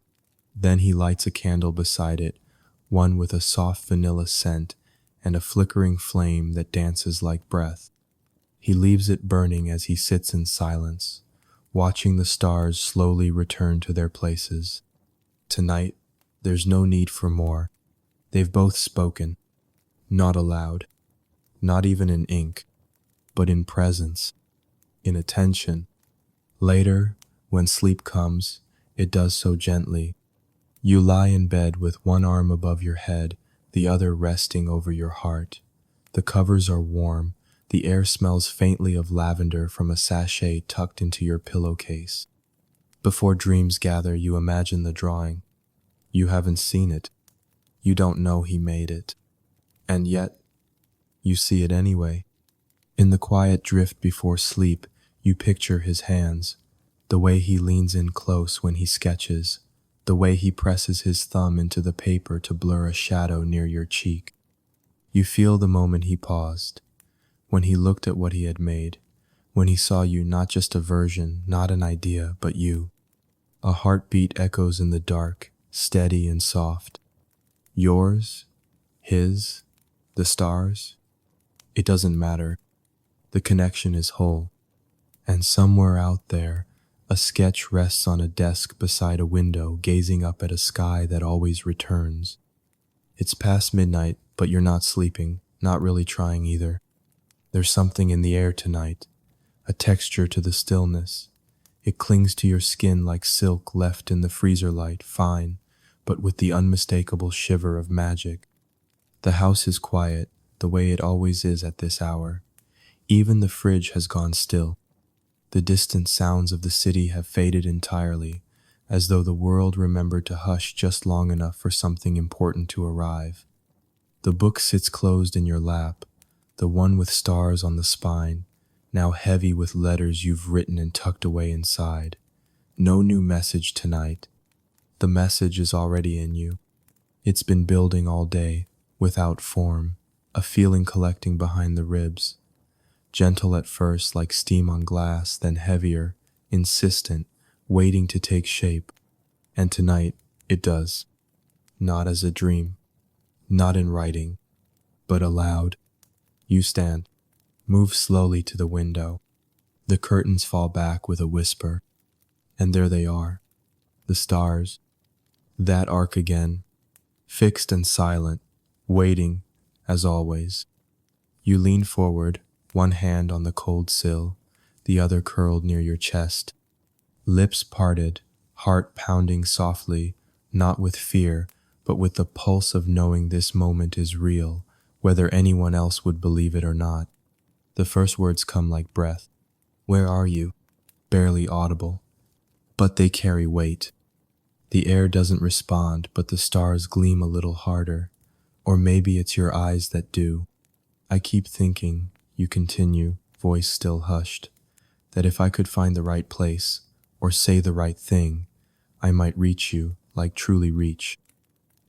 Then he lights a candle beside it, one with a soft vanilla scent and a flickering flame that dances like breath. He leaves it burning as he sits in silence, watching the stars slowly return to their places. Tonight, there's no need for more. They've both spoken, not aloud, not even in ink, but in presence, in attention. Later, when sleep comes, it does so gently. You lie in bed with one arm above your head, the other resting over your heart. The covers are warm. The air smells faintly of lavender from a sachet tucked into your pillowcase. Before dreams gather, you imagine the drawing. You haven't seen it. You don't know he made it. And yet, you see it anyway. In the quiet drift before sleep, you picture his hands, the way he leans in close when he sketches, the way he presses his thumb into the paper to blur a shadow near your cheek. You feel the moment he paused, when he looked at what he had made, when he saw you, not just a version, not an idea, but you. A heartbeat echoes in the dark, steady and soft. Yours, his, the stars. It doesn't matter. The connection is whole. And somewhere out there, a sketch rests on a desk beside a window, gazing up at a sky that always returns. It's past midnight, but you're not sleeping, not really trying either. There's something in the air tonight, a texture to the stillness. It clings to your skin like silk left in the freezer light, fine, but with the unmistakable shiver of magic. The house is quiet, the way it always is at this hour. Even the fridge has gone still. The distant sounds of the city have faded entirely, as though the world remembered to hush just long enough for something important to arrive. The book sits closed in your lap, the one with stars on the spine, now heavy with letters you've written and tucked away inside. No new message tonight. The message is already in you. It's been building all day, without form, a feeling collecting behind the ribs. Gentle at first, like steam on glass, then heavier, insistent, waiting to take shape. And tonight, it does. Not as a dream, not in writing, but aloud. You stand, move slowly to the window. The curtains fall back with a whisper. And there they are, the stars. That arc again, fixed and silent, waiting, as always. You lean forward, one hand on the cold sill, the other curled near your chest. Lips parted, heart pounding softly, not with fear, but with the pulse of knowing this moment is real, whether anyone else would believe it or not. The first words come like breath. Where are you? Barely audible. But they carry weight. The air doesn't respond, but the stars gleam a little harder. Or maybe it's your eyes that do. I keep thinking, you continue, voice still hushed, that if I could find the right place, or say the right thing, I might reach you, like truly reach.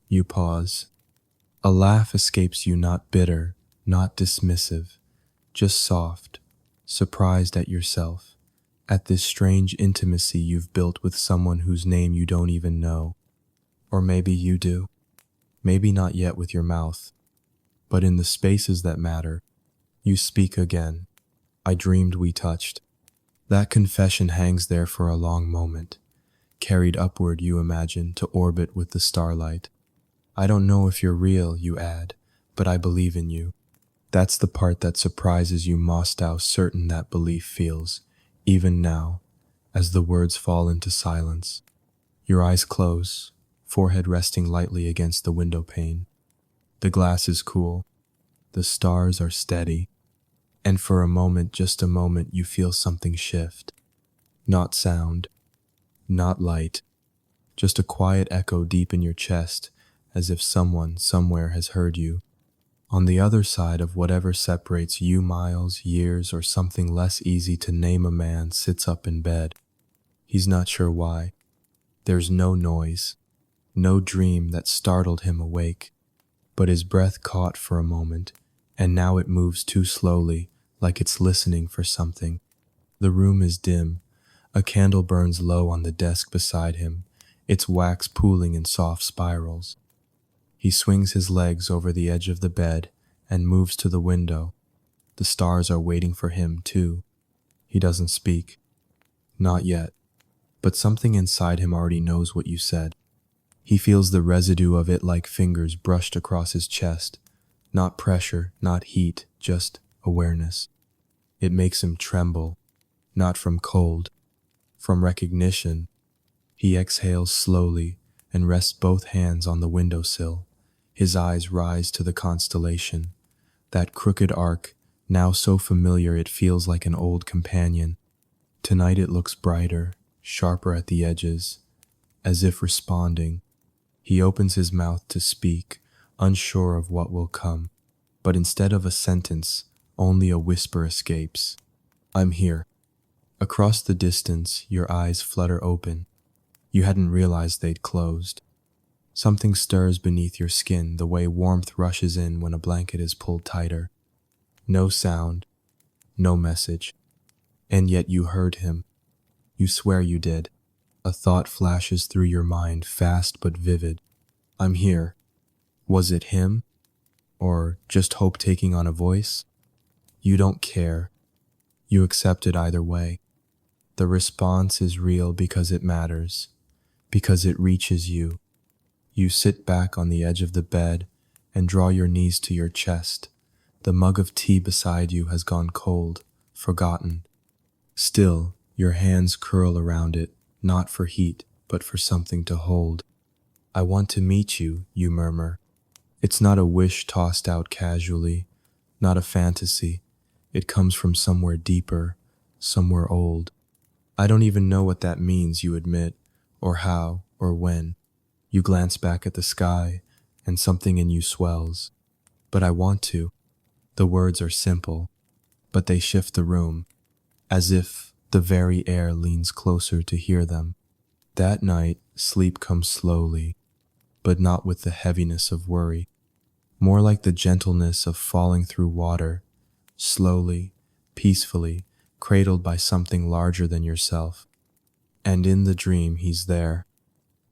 You pause. A laugh escapes you, not bitter, not dismissive, just soft, surprised at yourself, at this strange intimacy you've built with someone whose name you don't even know. Or maybe you do. Maybe not yet with your mouth, but in the spaces that matter, you speak again. I dreamed we touched. That confession hangs there for a long moment, carried upward, you imagine, to orbit with the starlight. I don't know if you're real, you add, but I believe in you. That's the part that surprises you most, how certain that belief feels, even now, as the words fall into silence. Your eyes close, forehead resting lightly against the window pane. The glass is cool. The stars are steady. And for a moment, just a moment, you feel something shift. Not sound, not light, just a quiet echo deep in your chest, as if someone somewhere has heard you. On the other side of whatever separates you, miles, years, or something less easy to name, a man sits up in bed. He's not sure why. There's no noise, no dream that startled him awake, but his breath caught for a moment, and now it moves too slowly, like it's listening for something. The room is dim. A candle burns low on the desk beside him, its wax pooling in soft spirals. He swings his legs over the edge of the bed and moves to the window. The stars are waiting for him, too. He doesn't speak. Not yet. But something inside him already knows what you said. He feels the residue of it like fingers brushed across his chest. Not pressure, not heat, just awareness. It makes him tremble, not from cold, from recognition. He exhales slowly and rests both hands on the windowsill. His eyes rise to the constellation, that crooked arc, now so familiar it feels like an old companion. Tonight it looks brighter, sharper at the edges, as if responding. He opens his mouth to speak, unsure of what will come, but instead of a sentence, only a whisper escapes. I'm here. Across the distance, your eyes flutter open. You hadn't realized they'd closed. Something stirs beneath your skin, the way warmth rushes in when a blanket is pulled tighter. No sound, no message. And yet you heard him. You swear you did. A thought flashes through your mind, fast but vivid. I'm here. Was it him? Or just hope taking on a voice? You don't care. You accept it either way. The response is real because it matters, because it reaches you. You sit back on the edge of the bed and draw your knees to your chest. The mug of tea beside you has gone cold, forgotten. Still, your hands curl around it, not for heat, but for something to hold. I want to meet you, you murmur. It's not a wish tossed out casually, not a fantasy. It comes from somewhere deeper, somewhere old. I don't even know what that means, you admit, or how, or when. You glance back at the sky, and something in you swells. But I want to. The words are simple, but they shift the room, as if the very air leans closer to hear them. That night, sleep comes slowly, but not with the heaviness of worry. More like the gentleness of falling through water, slowly, peacefully, cradled by something larger than yourself. And in the dream, he's there.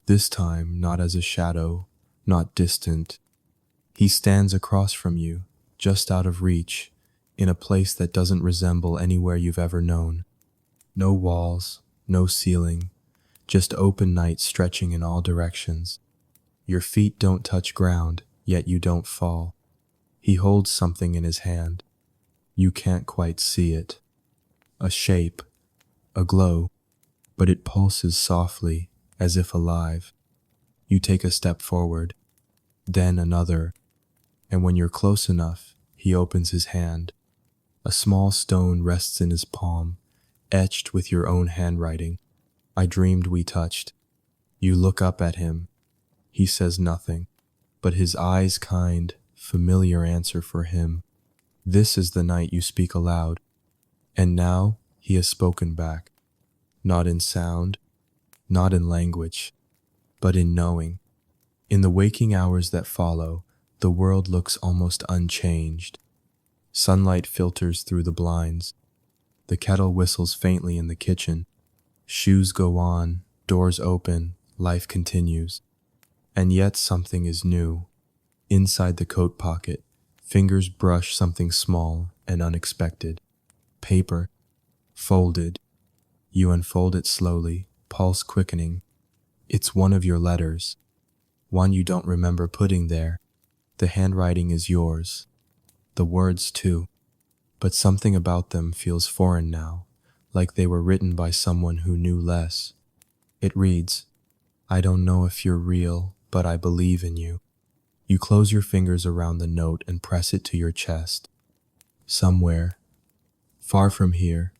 This time, not as a shadow, not distant. He stands across from you, just out of reach, in a place that doesn't resemble anywhere you've ever known. No walls, no ceiling, just open night stretching in all directions. Your feet don't touch ground, yet you don't fall. He holds something in his hand. You can't quite see it. A shape, a glow, but it pulses softly, as if alive. You take a step forward, then another, and when you're close enough, he opens his hand. A small stone rests in his palm, etched with your own handwriting. I dreamed we touched. You look up at him. He says nothing, but his eyes kind, familiar answer for him. This is the night you speak aloud. And now he has spoken back, not in sound, not in language, but in knowing. In the waking hours that follow, the world looks almost unchanged. Sunlight filters through the blinds. The kettle whistles faintly in the kitchen. Shoes go on, doors open, life continues. And yet something is new. Inside the coat pocket, fingers brush something small and unexpected. Paper, folded. You unfold it slowly, pulse quickening. It's one of your letters, one you don't remember putting there. The handwriting is yours, the words too, but something about them feels foreign now, like they were written by someone who knew less. It reads, I don't know if you're real, but I believe in you. You close your fingers around the note and press it to your chest. Somewhere, far from here,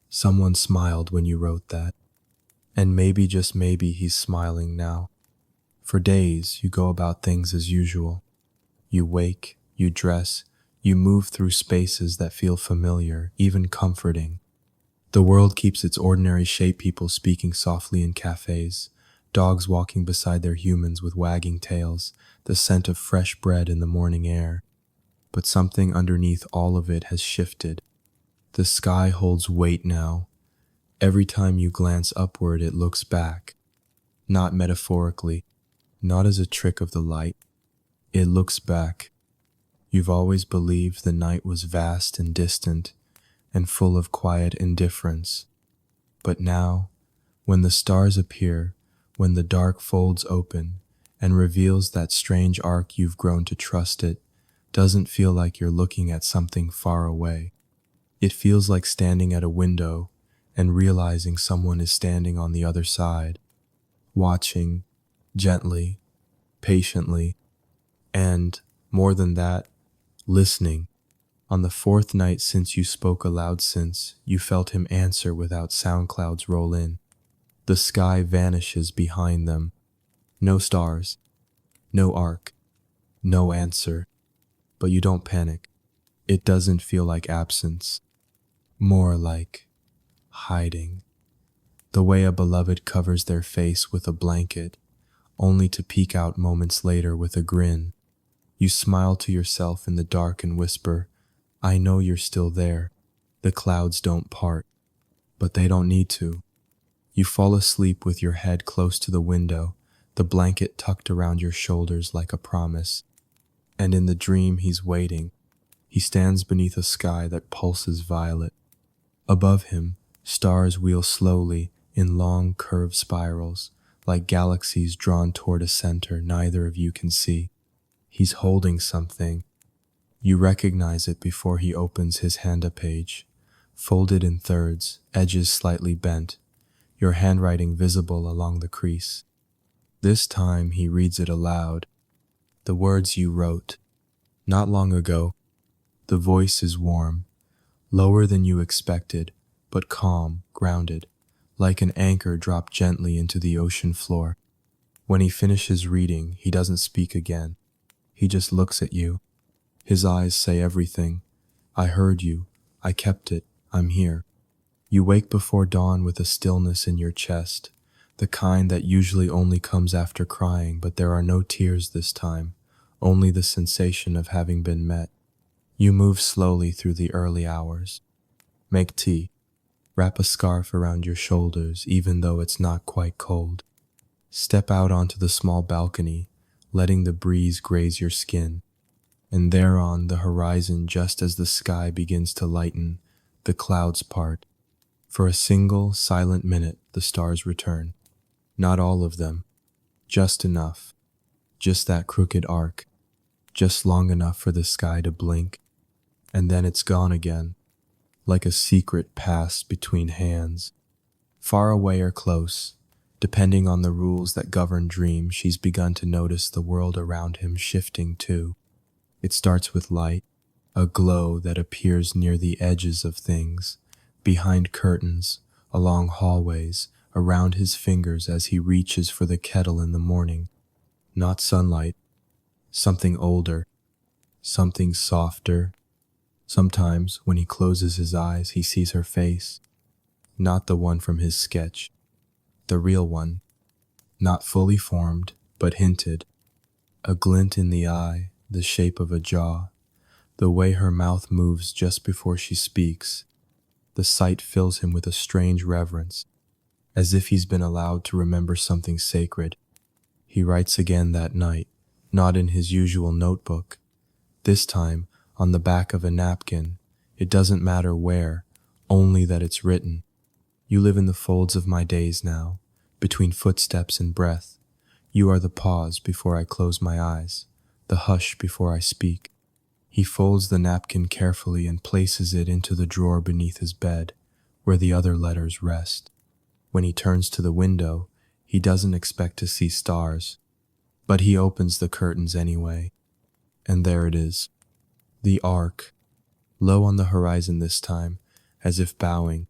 someone smiled when you wrote that. And maybe, just maybe, he's smiling now. For days, you go about things as usual. You wake, you dress, you move through spaces that feel familiar, even comforting. The world keeps its ordinary shape, people speaking softly in cafes, dogs walking beside their humans with wagging tails, the scent of fresh bread in the morning air. But something underneath all of it has shifted. The sky holds weight now. Every time you glance upward, it looks back. Not metaphorically, not as a trick of the light. It looks back. You've always believed the night was vast and distant and full of quiet indifference. But now, when the stars appear, when the dark folds open and reveals that strange arc you've grown to trust, it doesn't feel like you're looking at something far away. It feels like standing at a window and realizing someone is standing on the other side, watching gently, patiently, and, more than that, listening. On the fourth night since you spoke aloud, since you felt him answer without sound clouds roll in, the sky vanishes behind them. No stars, no arc, no answer. But you don't panic. It doesn't feel like absence, more like hiding. The way a beloved covers their face with a blanket, only to peek out moments later with a grin. You smile to yourself in the dark and whisper, I know you're still there. The clouds don't part, but they don't need to. You fall asleep with your head close to the window, the blanket tucked around your shoulders like a promise. And in the dream he's waiting. He stands beneath a sky that pulses violet. Above him, stars wheel slowly in long curved spirals, like galaxies drawn toward a center neither of you can see. He's holding something. You recognize it before he opens his hand, a page, folded in thirds, edges slightly bent, your handwriting visible along the crease. This time he reads it aloud, the words you wrote not long ago. The voice is warm, lower than you expected, but calm, grounded, like an anchor dropped gently into the ocean floor. When he finishes reading, he doesn't speak again. He just looks at you. His eyes say everything. I heard you. I kept it. I'm here. You wake before dawn with a stillness in your chest, the kind that usually only comes after crying, but there are no tears this time, only the sensation of having been met. You move slowly through the early hours. Make tea. Wrap a scarf around your shoulders even though it's not quite cold. Step out onto the small balcony, letting the breeze graze your skin. And there on the horizon, just as the sky begins to lighten, the clouds part. For a single, silent minute, the stars return. Not all of them. Just enough. Just that crooked arc. Just long enough for the sky to blink. And then it's gone again, like a secret passed between hands. Far away or close, depending on the rules that govern dreams, she's begun to notice the world around him shifting too. It starts with light, a glow that appears near the edges of things, behind curtains, along hallways, around his fingers as he reaches for the kettle in the morning. Not sunlight, something older, something softer. Sometimes, when he closes his eyes, he sees her face, not the one from his sketch, the real one, not fully formed, but hinted, a glint in the eye, the shape of a jaw, the way her mouth moves just before she speaks. The sight fills him with a strange reverence, as if he's been allowed to remember something sacred. He writes again that night, not in his usual notebook, this time on the back of a napkin. It doesn't matter where, only that it's written. You live in the folds of my days now, between footsteps and breath. You are the pause before I close my eyes, the hush before I speak. He folds the napkin carefully and places it into the drawer beneath his bed, where the other letters rest. When he turns to the window, he doesn't expect to see stars, but he opens the curtains anyway. And there it is, the arc, low on the horizon this time, as if bowing,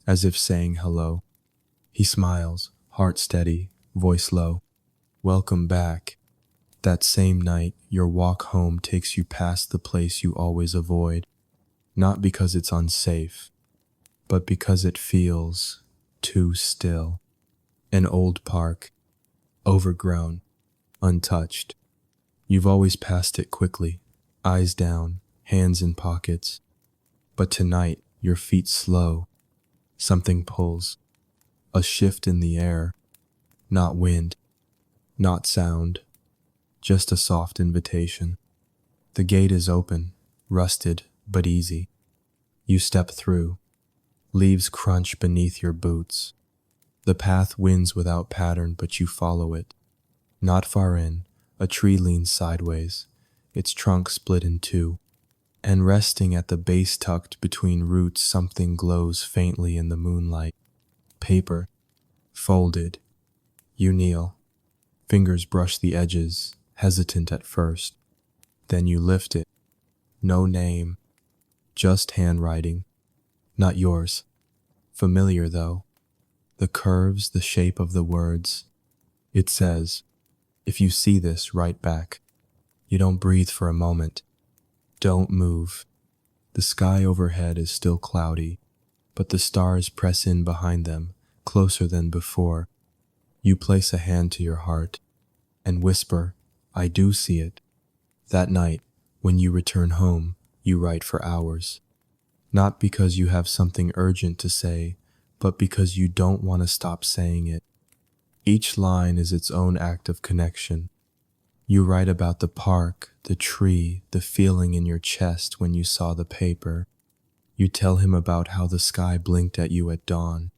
as if saying hello. He smiles, heart steady, voice low. Welcome back. That same night, your walk home takes you past the place you always avoid, not because it's unsafe, but because it feels too still. An old park, overgrown, untouched. You've always passed it quickly, eyes down, hands in pockets. But tonight, your feet slow. Something pulls. A shift in the air. Not wind, not sound, just a soft invitation. The gate is open, rusted but easy. You step through. Leaves crunch beneath your boots. The path winds without pattern, but you follow it. Not far in, a tree leans sideways, its trunk split in two, and resting at the base tucked between roots, something glows faintly in the moonlight. Paper, folded. You kneel. Fingers brush the edges, hesitant at first. Then you lift it. No name, just handwriting. Not yours. Familiar though. The curves, the shape of the words. It says, if you see this, write back. You don't breathe for a moment. Don't move. The sky overhead is still cloudy, but the stars press in behind them, closer than before. You place a hand to your heart and whisper, I do see it. That night, when you return home, you write for hours. Not because you have something urgent to say, but because you don't want to stop saying it. Each line is its own act of connection. You write about the park, the tree, the feeling in your chest when you saw the paper. You tell him about how the sky blinked at you at dawn.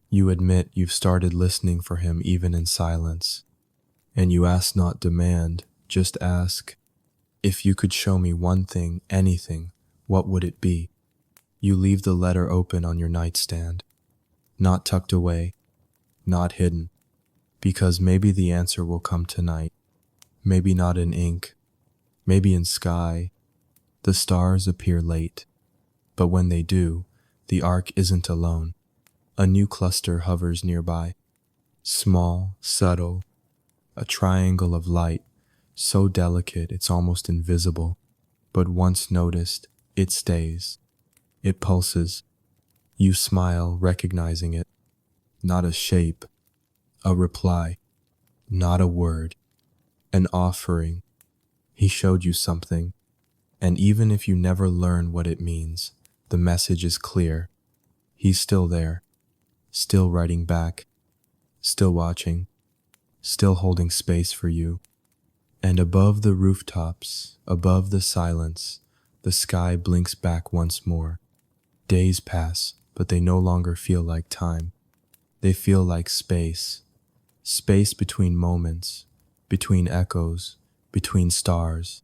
You admit you've started listening for him even in silence. And you ask, not demand, just ask, if you could show me one thing, anything, what would it be? You leave the letter open on your nightstand. Not tucked away, not hidden, because maybe the answer will come tonight. Maybe not in ink, maybe in sky. The stars appear late, but when they do, the arc isn't alone. A new cluster hovers nearby, small, subtle, a triangle of light, so delicate it's almost invisible, but once noticed, it stays. It pulses. You smile, recognizing it. Not a shape, a reply, not a word, an offering. He showed you something, and even if you never learn what it means, the message is clear. He's still there, still writing back, still watching, still holding space for you. And above the rooftops, above the silence, the sky blinks back once more. Days pass, but they no longer feel like time. They feel like space. Space between moments, between echoes, between stars.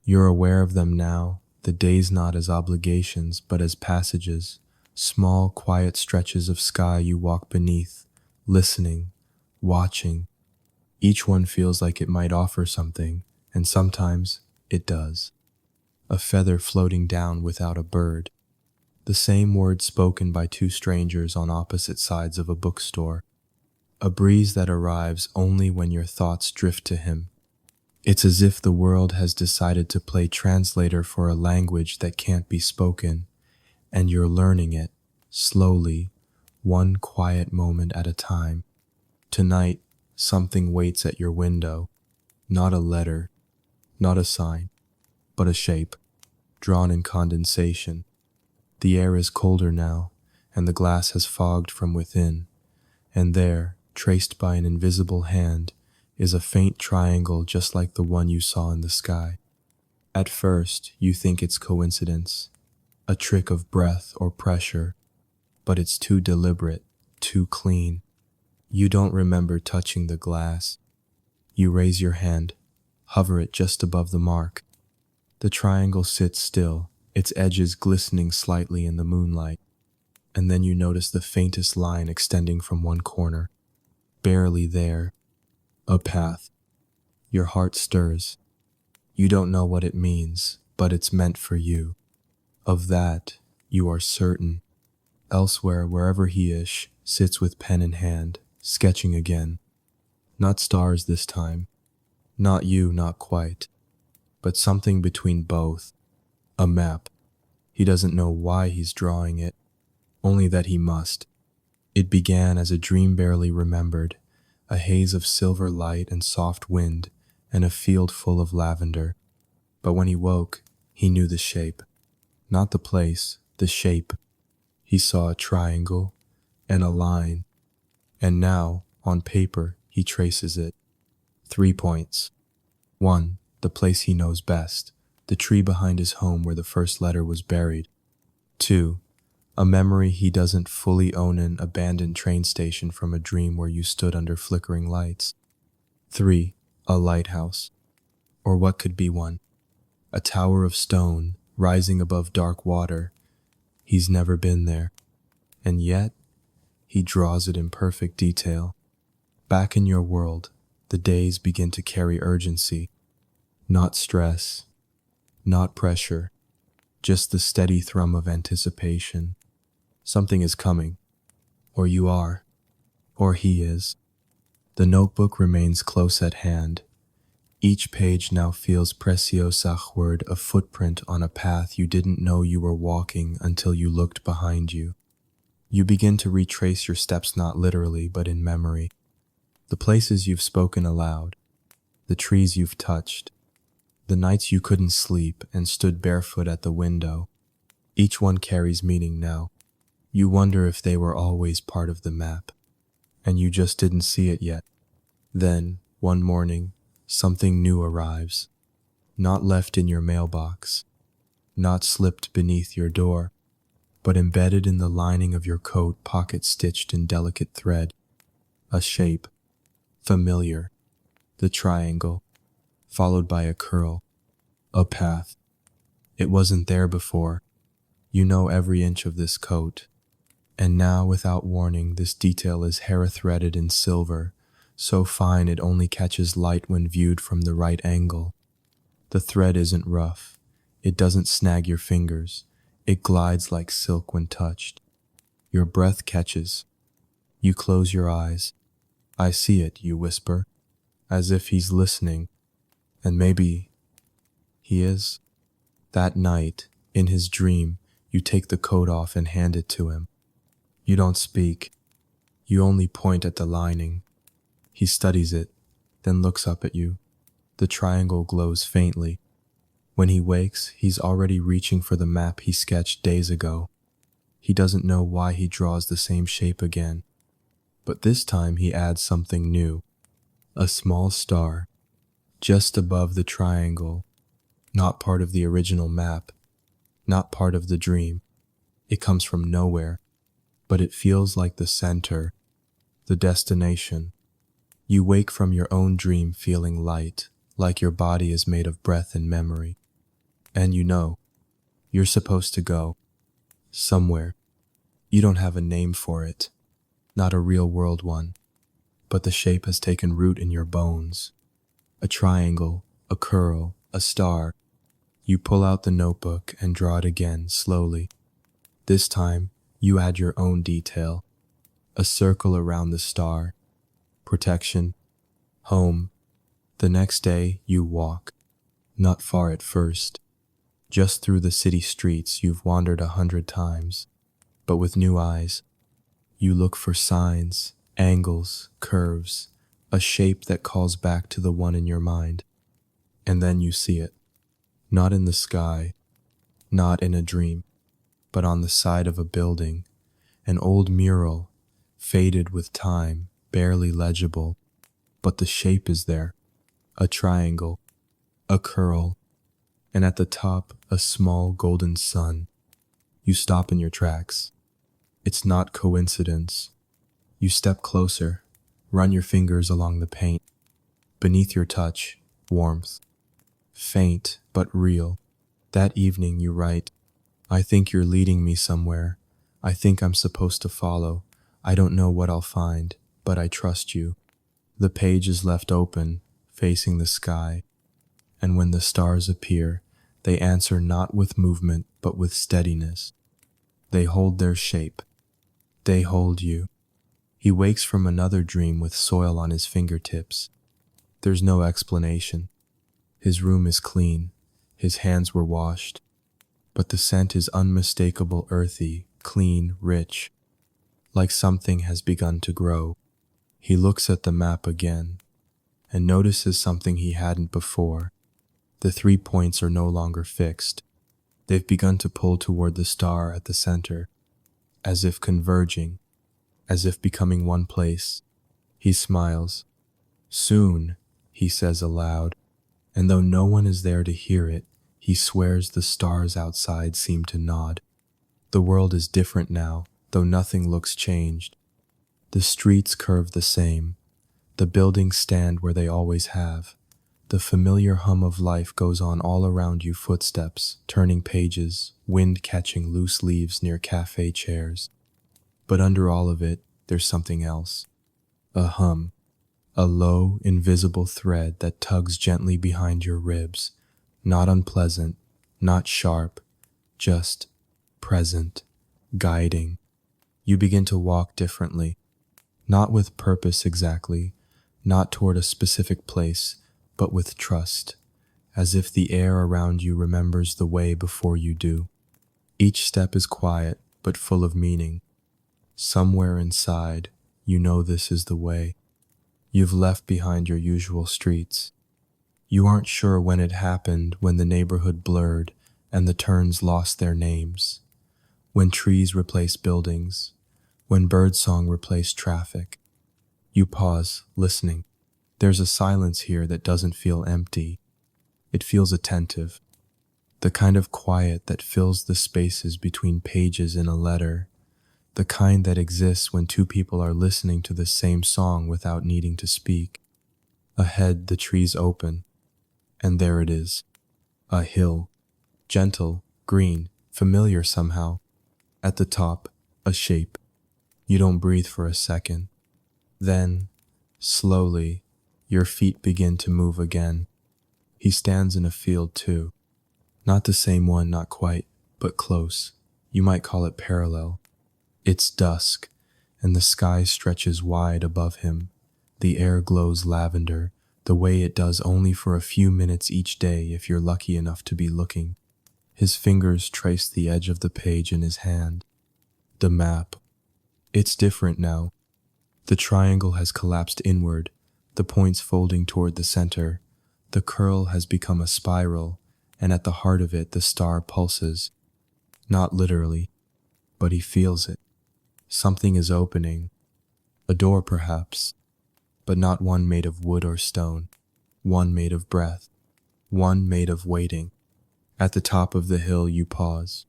You're aware of them now, the days not as obligations, but as passages, small, quiet stretches of sky you walk beneath, listening, watching. Each one feels like it might offer something, and sometimes it does. A feather floating down without a bird. The same words spoken by two strangers on opposite sides of a bookstore. A breeze that arrives only when your thoughts drift to him. It's as if the world has decided to play translator for a language that can't be spoken, and you're learning it, slowly, one quiet moment at a time. Tonight, something waits at your window. Not a letter, not a sign, but a shape, drawn in condensation. The air is colder now, and the glass has fogged from within, and there, traced by an invisible hand, is a faint triangle just like the one you saw in the sky. At first, you think it's coincidence, a trick of breath or pressure, but it's too deliberate, too clean. You don't remember touching the glass. You raise your hand, hover it just above the mark. The triangle sits still, its edges glistening slightly in the moonlight, and then you notice the faintest line extending from one corner. Barely there. A path. Your heart stirs. You don't know what it means, but it's meant for you. Of that, you are certain. Elsewhere, wherever he is, sits with pen in hand, sketching again. Not stars this time. Not you, not quite. But something between both. A map. He doesn't know why he's drawing it, only that he must. It began as a dream barely remembered, a haze of silver light and soft wind, and a field full of lavender. But when he woke, he knew the shape. Not the place, the shape. He saw a triangle and a line, and now, on paper, he traces it. 3 points. 1, the place he knows best, the tree behind his home where the first letter was buried. 2, A memory he doesn't fully own, an abandoned train station from a dream where you stood under flickering lights. 3. A lighthouse. Or what could be one? A tower of stone, rising above dark water. He's never been there. And yet, he draws it in perfect detail. Back in your world, the days begin to carry urgency. Not stress, not pressure, just the steady thrum of anticipation. Something is coming. Or you are. Or he is. The notebook remains close at hand. Each page now feels preciosa, word, a footprint on a path you didn't know you were walking until you looked behind you. You begin to retrace your steps, not literally, but in memory. The places you've spoken aloud, the trees you've touched, the nights you couldn't sleep and stood barefoot at the window. Each one carries meaning now. You wonder if they were always part of the map, and you just didn't see it yet. Then, one morning, something new arrives. Not left in your mailbox, not slipped beneath your door, but embedded in the lining of your coat, pocket stitched in delicate thread. A shape, familiar, the triangle, followed by a curl, a path. It wasn't there before. You know every inch of this coat. And now, without warning, this detail is hair-threaded in silver, so fine it only catches light when viewed from the right angle. The thread isn't rough. It doesn't snag your fingers. It glides like silk when touched. Your breath catches. You close your eyes. I see it, you whisper, as if he's listening. And maybe he is. That night, in his dream, you take the coat off and hand it to him. You don't speak. You only point at the lining. He studies it, then looks up at you. The triangle glows faintly. When he wakes, he's already reaching for the map he sketched days ago. He doesn't know why he draws the same shape again. But this time he adds something new. A small star, just above the triangle. Not part of the original map. Not part of the dream. It comes from nowhere. But it feels like the center, the destination. You wake from your own dream feeling light, like your body is made of breath and memory. And you know, you're supposed to go somewhere. You don't have a name for it, not a real world one, but the shape has taken root in your bones. A triangle, a curl, a star. You pull out the notebook and draw it again, slowly. This time, you add your own detail. A circle around the star. Protection. Home. The next day, you walk. Not far at first. Just through the city streets you've wandered 100 times. But with new eyes. You look for signs, angles, curves, a shape that calls back to the one in your mind. And then you see it. Not in the sky. Not in a dream. But on the side of a building, an old mural, faded with time, barely legible, but the shape is there, a triangle, a curl, and at the top, a small golden sun. You stop in your tracks. It's not coincidence. You step closer, run your fingers along the paint. Beneath your touch, warmth. Faint, but real. That evening you write, I think you're leading me somewhere. I think I'm supposed to follow. I don't know what I'll find, but I trust you. The page is left open, facing the sky. And when the stars appear, they answer not with movement, but with steadiness. They hold their shape. They hold you. He wakes from another dream with soil on his fingertips. There's no explanation. His room is clean. His hands were washed. But the scent is unmistakable, earthy, clean, rich, like something has begun to grow. He looks at the map again and notices something he hadn't before. The 3 points are no longer fixed. They've begun to pull toward the star at the center, as if converging, as if becoming one place. He smiles. Soon, he says aloud, and though no one is there to hear it, he swears the stars outside seem to nod. The world is different now, though nothing looks changed. The streets curve the same. The buildings stand where they always have. The familiar hum of life goes on all around you, footsteps, turning pages, wind catching loose leaves near cafe chairs. But under all of it, there's something else. A hum. A low, invisible thread that tugs gently behind your ribs. Not unpleasant, not sharp, just present, guiding. You begin to walk differently. Not with purpose exactly, not toward a specific place, but with trust, as if the air around you remembers the way before you do. Each step is quiet, but full of meaning. Somewhere inside, you know this is the way. You've left behind your usual streets. You aren't sure when it happened, when the neighborhood blurred and the turns lost their names, when trees replaced buildings, when birdsong replaced traffic. You pause, listening. There's a silence here that doesn't feel empty. It feels attentive. The kind of quiet that fills the spaces between pages in a letter. The kind that exists when two people are listening to the same song without needing to speak. Ahead, the trees open. And there it is. A hill. Gentle, green, familiar somehow. At the top, a shape. You don't breathe for a second. Then, slowly, your feet begin to move again. He stands in a field too. Not the same one, not quite, but close. You might call it parallel. It's dusk, and the sky stretches wide above him. The air glows lavender, the way it does only for a few minutes each day if you're lucky enough to be looking. His fingers trace the edge of the page in his hand. The map. It's different now. The triangle has collapsed inward, the points folding toward the center. The curl has become a spiral, and at the heart of it the star pulses. Not literally, but he feels it. Something is opening. A door perhaps, but not one made of wood or stone. One made of breath. One made of waiting. At the top of the hill you pause.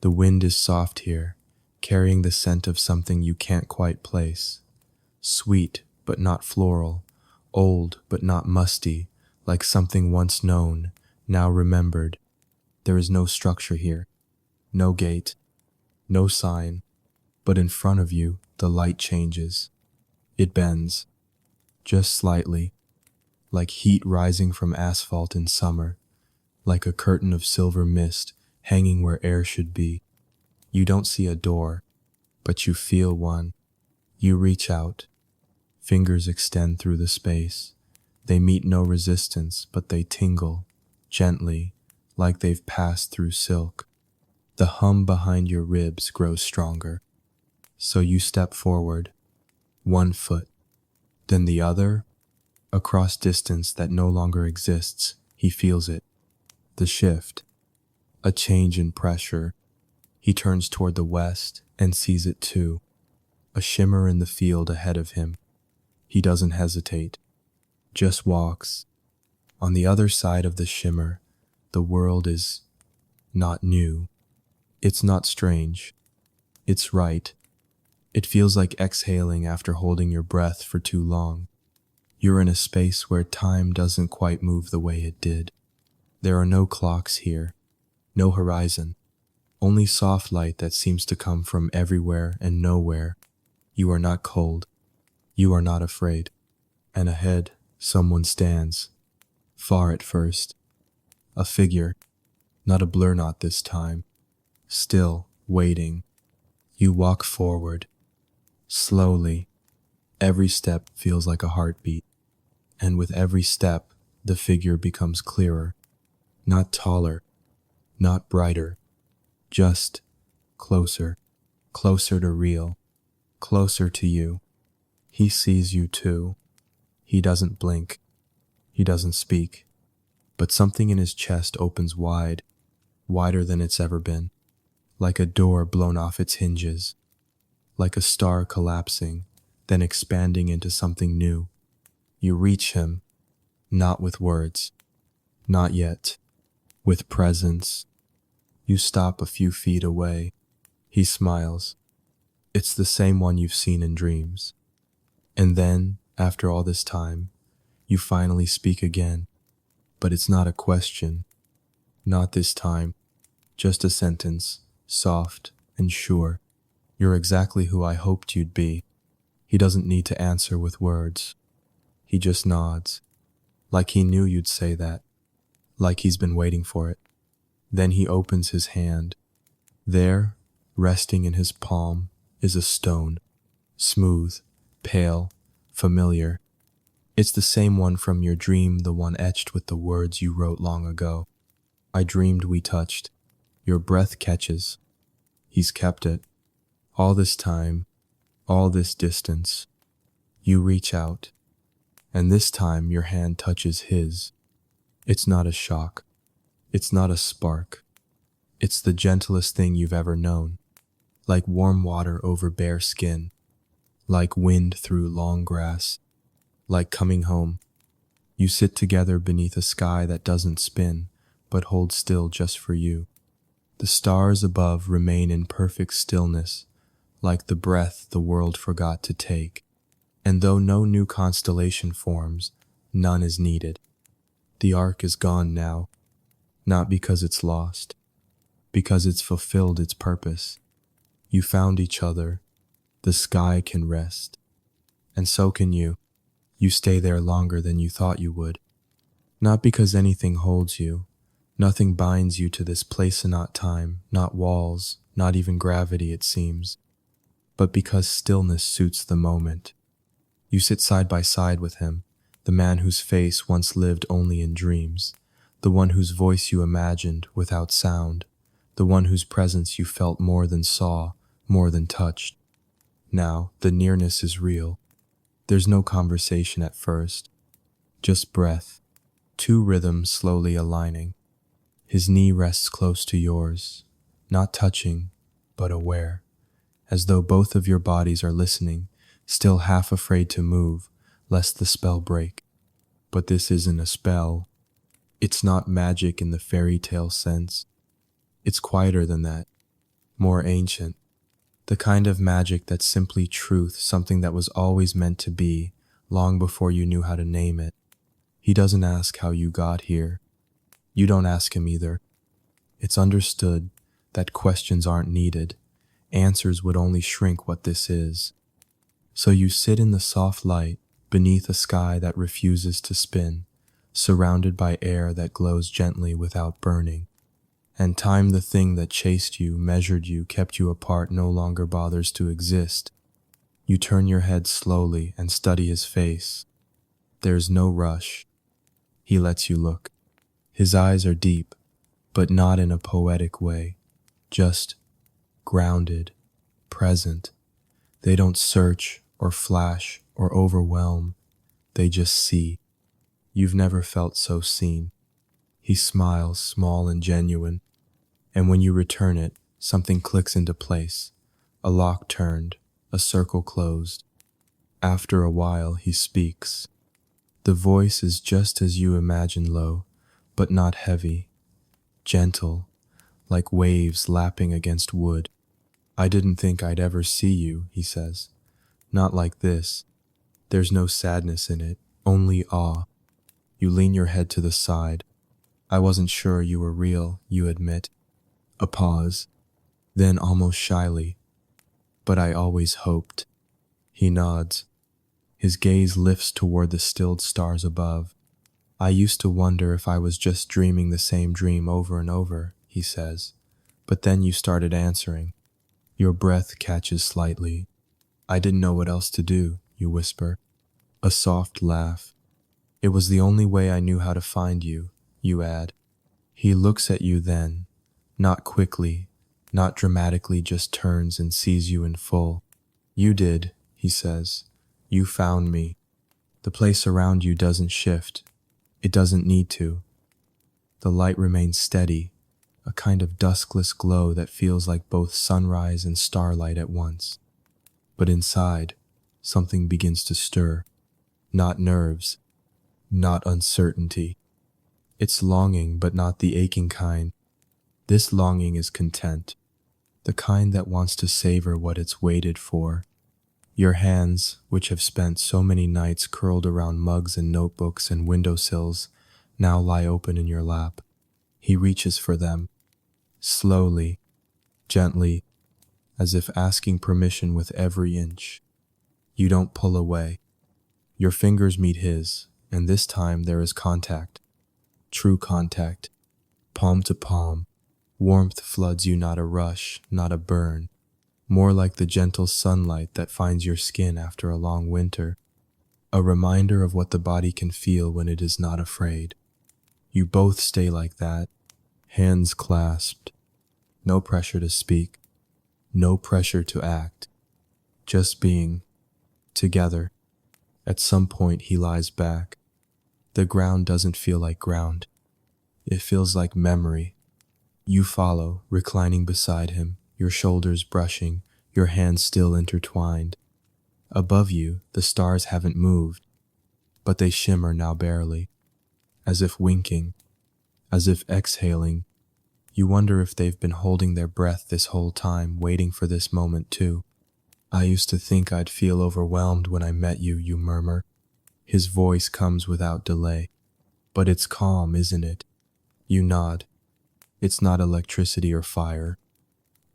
The wind is soft here, carrying the scent of something you can't quite place. Sweet, but not floral. Old, but not musty, like something once known, now remembered. There is no structure here. No gate. No sign. But in front of you, the light changes. It bends. Just slightly. Like heat rising from asphalt in summer. Like a curtain of silver mist hanging where air should be. You don't see a door, but you feel one. You reach out. Fingers extend through the space. They meet no resistance, but they tingle, gently, like they've passed through silk. The hum behind your ribs grows stronger. So you step forward, one foot, then the other. Across distance that no longer exists, he feels it. The shift. A change in pressure. He turns toward the west and sees it too. A shimmer in the field ahead of him. He doesn't hesitate, just walks. On the other side of the shimmer, the world is not new. It's not strange. It's right. It feels like exhaling after holding your breath for too long. You're in a space where time doesn't quite move the way it did. There are no clocks here, no horizon, only soft light that seems to come from everywhere and nowhere. You are not cold. You are not afraid. And ahead, someone stands. Far at first. A figure. Not a blur knot this time. Still, waiting. You walk forward. Slowly. Every step feels like a heartbeat. And with every step, the figure becomes clearer. Not taller. Not brighter. Just closer. Closer to real. Closer to you. He sees you too. He doesn't blink. He doesn't speak. But something in his chest opens wide, wider than it's ever been. Like a door blown off its hinges. Like a star collapsing, then expanding into something new. You reach him, not with words. Not yet. With presence. You stop a few feet away. He smiles. It's the same one you've seen in dreams. And then, after all this time, you finally speak again. But it's not a question. Not this time. Just a sentence, soft and sure. You're exactly who I hoped you'd be. He doesn't need to answer with words. He just nods, like he knew you'd say that, like he's been waiting for it. Then he opens his hand. There, resting in his palm, is a stone, smooth, pale, familiar. It's the same one from your dream, the one etched with the words you wrote long ago. I dreamed we touched. Your breath catches. He's kept it. All this time, all this distance. You reach out, and this time your hand touches his. It's not a shock. It's not a spark. It's the gentlest thing you've ever known. Like warm water over bare skin. Like wind through long grass. Like coming home. You sit together beneath a sky that doesn't spin, but holds still just for you. The stars above remain in perfect stillness, like the breath the world forgot to take. And though no new constellation forms, none is needed. The ark is gone now, not because it's lost, because it's fulfilled its purpose. You found each other. The sky can rest. And so can you. You stay there longer than you thought you would. Not because anything holds you. Nothing binds you to this place and not time, not walls, not even gravity, it seems. But because stillness suits the moment. You sit side by side with him, the man whose face once lived only in dreams, the one whose voice you imagined without sound, the one whose presence you felt more than saw, more than touched. Now, the nearness is real. There's no conversation at first, just breath, two rhythms slowly aligning. His knee rests close to yours, not touching, but aware, as though both of your bodies are listening, still half afraid to move, lest the spell break. But this isn't a spell. It's not magic in the fairy tale sense. It's quieter than that, more ancient. The kind of magic that's simply truth, something that was always meant to be, long before you knew how to name it. He doesn't ask how you got here. You don't ask him either. It's understood that questions aren't needed. Answers would only shrink what this is. So you sit in the soft light, beneath a sky that refuses to spin, surrounded by air that glows gently without burning. And time, the thing that chased you, measured you, kept you apart, no longer bothers to exist. You turn your head slowly and study his face. There's no rush. He lets you look. His eyes are deep, but not in a poetic way, just grounded, present. They don't search or flash or overwhelm. They just see. You've never felt so seen. He smiles, small and genuine, and when you return it, something clicks into place. A lock turned, a circle closed. After a while, he speaks. The voice is just as you imagine, low, but not heavy, gentle, like waves lapping against wood. I didn't think I'd ever see you, he says. Not like this. There's no sadness in it, only awe. You lean your head to the side. I wasn't sure you were real, you admit. A pause, then almost shyly. But I always hoped. He nods. His gaze lifts toward the stilled stars above. I used to wonder if I was just dreaming the same dream over and over, he says. But then you started answering. Your breath catches slightly. I didn't know what else to do, you whisper. A soft laugh. It was the only way I knew how to find you, you add. He looks at you then, not quickly, not dramatically, just turns and sees you in full. You did, he says. You found me. The place around you doesn't shift. It doesn't need to. The light remains steady, a kind of duskless glow that feels like both sunrise and starlight at once. But inside, something begins to stir. Not nerves, not uncertainty. It's longing, but not the aching kind. This longing is content. the kind that wants to savor what it's waited for. Your hands, which have spent so many nights curled around mugs and notebooks and windowsills, now lie open in your lap. He reaches for them, slowly, gently, as if asking permission with every inch. You don't pull away. Your fingers meet his, and this time there is contact. True contact, palm to palm. Warmth floods you, not a rush, not a burn, more like the gentle sunlight that finds your skin after a long winter, a reminder of what the body can feel when it is not afraid. You both stay like that, hands clasped, no pressure to speak, no pressure to act, just being together. At some point he lies back. The ground doesn't feel like ground. It feels like memory. You follow, reclining beside him, your shoulders brushing, your hands still intertwined. Above you, the stars haven't moved, but they shimmer now barely, as if winking, as if exhaling. You wonder if they've been holding their breath this whole time, waiting for this moment too. I used to think I'd feel overwhelmed when I met you, you murmur. His voice comes without delay. But it's calm, isn't it? You nod. It's not electricity or fire.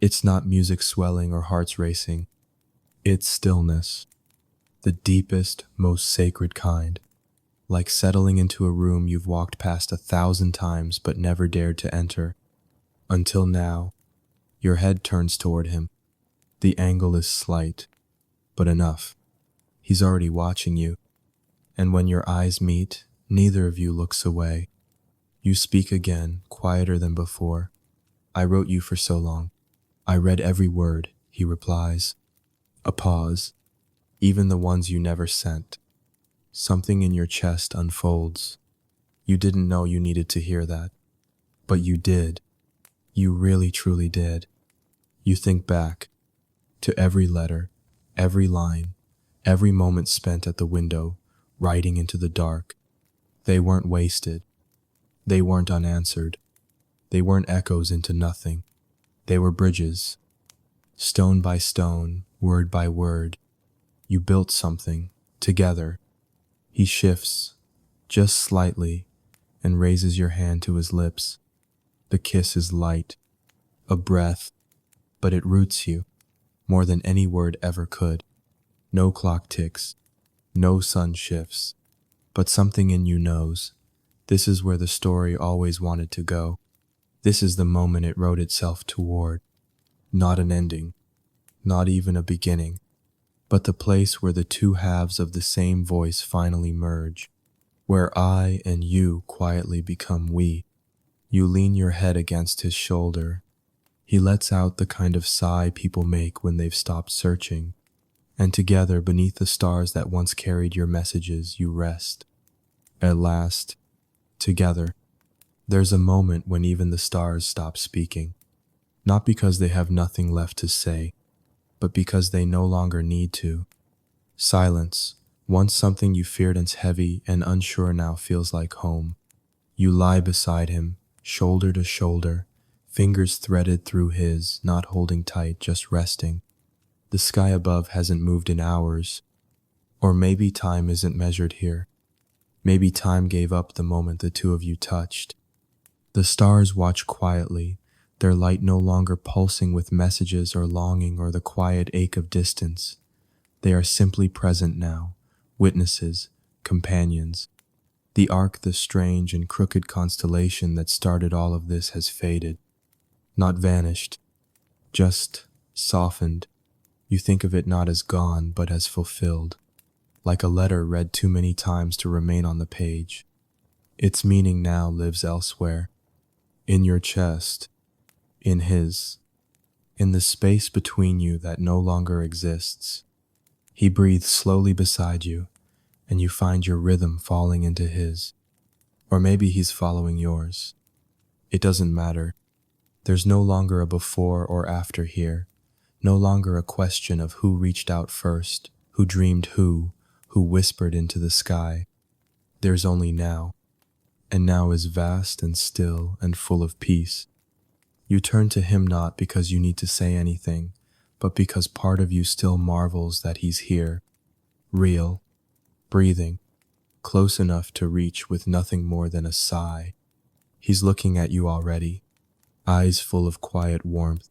It's not music swelling or hearts racing. It's stillness. The deepest, most sacred kind. Like settling into a room you've walked past 1,000 times but never dared to enter. Until now, your head turns toward him. The angle is slight, but enough. He's already watching you. And when your eyes meet, neither of you looks away. You speak again, quieter than before. I wrote you for so long. I read every word, he replies. A pause, even the ones you never sent. Something in your chest unfolds. You didn't know you needed to hear that. But you did. You really truly did. You think back to every letter, every line, every moment spent at the window, writing into the dark. They weren't wasted. They weren't unanswered. They weren't echoes into nothing. They were bridges. Stone by stone, word by word. You built something, together. He shifts, just slightly, and raises your hand to his lips. The kiss is light, a breath, but it roots you, more than any word ever could. No clock ticks, no sun shifts, but something in you knows. This is where the story always wanted to go. This is the moment it wrote itself toward. Not an ending, not even a beginning, but the place where the two halves of the same voice finally merge, where I and you quietly become we. You lean your head against his shoulder. He lets out the kind of sigh people make when they've stopped searching, and together beneath the stars that once carried your messages, you rest. At last, together. There's a moment when even the stars stop speaking, not because they have nothing left to say, but because they no longer need to. Silence, once something you feared and heavy and unsure, now feels like home. You lie beside him, shoulder to shoulder, fingers threaded through his, not holding tight, just resting. The sky above hasn't moved in hours, or maybe time isn't measured here. Maybe time gave up the moment the two of you touched. The stars watch quietly, their light no longer pulsing with messages or longing or the quiet ache of distance. They are simply present now, witnesses, companions. The arc, the strange and crooked constellation that started all of this, has faded. Not vanished, just softened. You think of it not as gone, but as fulfilled. Like a letter read too many times to remain on the page. Its meaning now lives elsewhere. In your chest, in his, in the space between you that no longer exists. He breathes slowly beside you, and you find your rhythm falling into his. Or maybe he's following yours. It doesn't matter. There's no longer a before or after here. No longer a question of who reached out first, who dreamed who whispered into the sky. There's only now, and now is vast and still and full of peace. You turn to him not because you need to say anything, but because part of you still marvels that he's here, real, breathing, close enough to reach with nothing more than a sigh. He's looking at you already, eyes full of quiet warmth,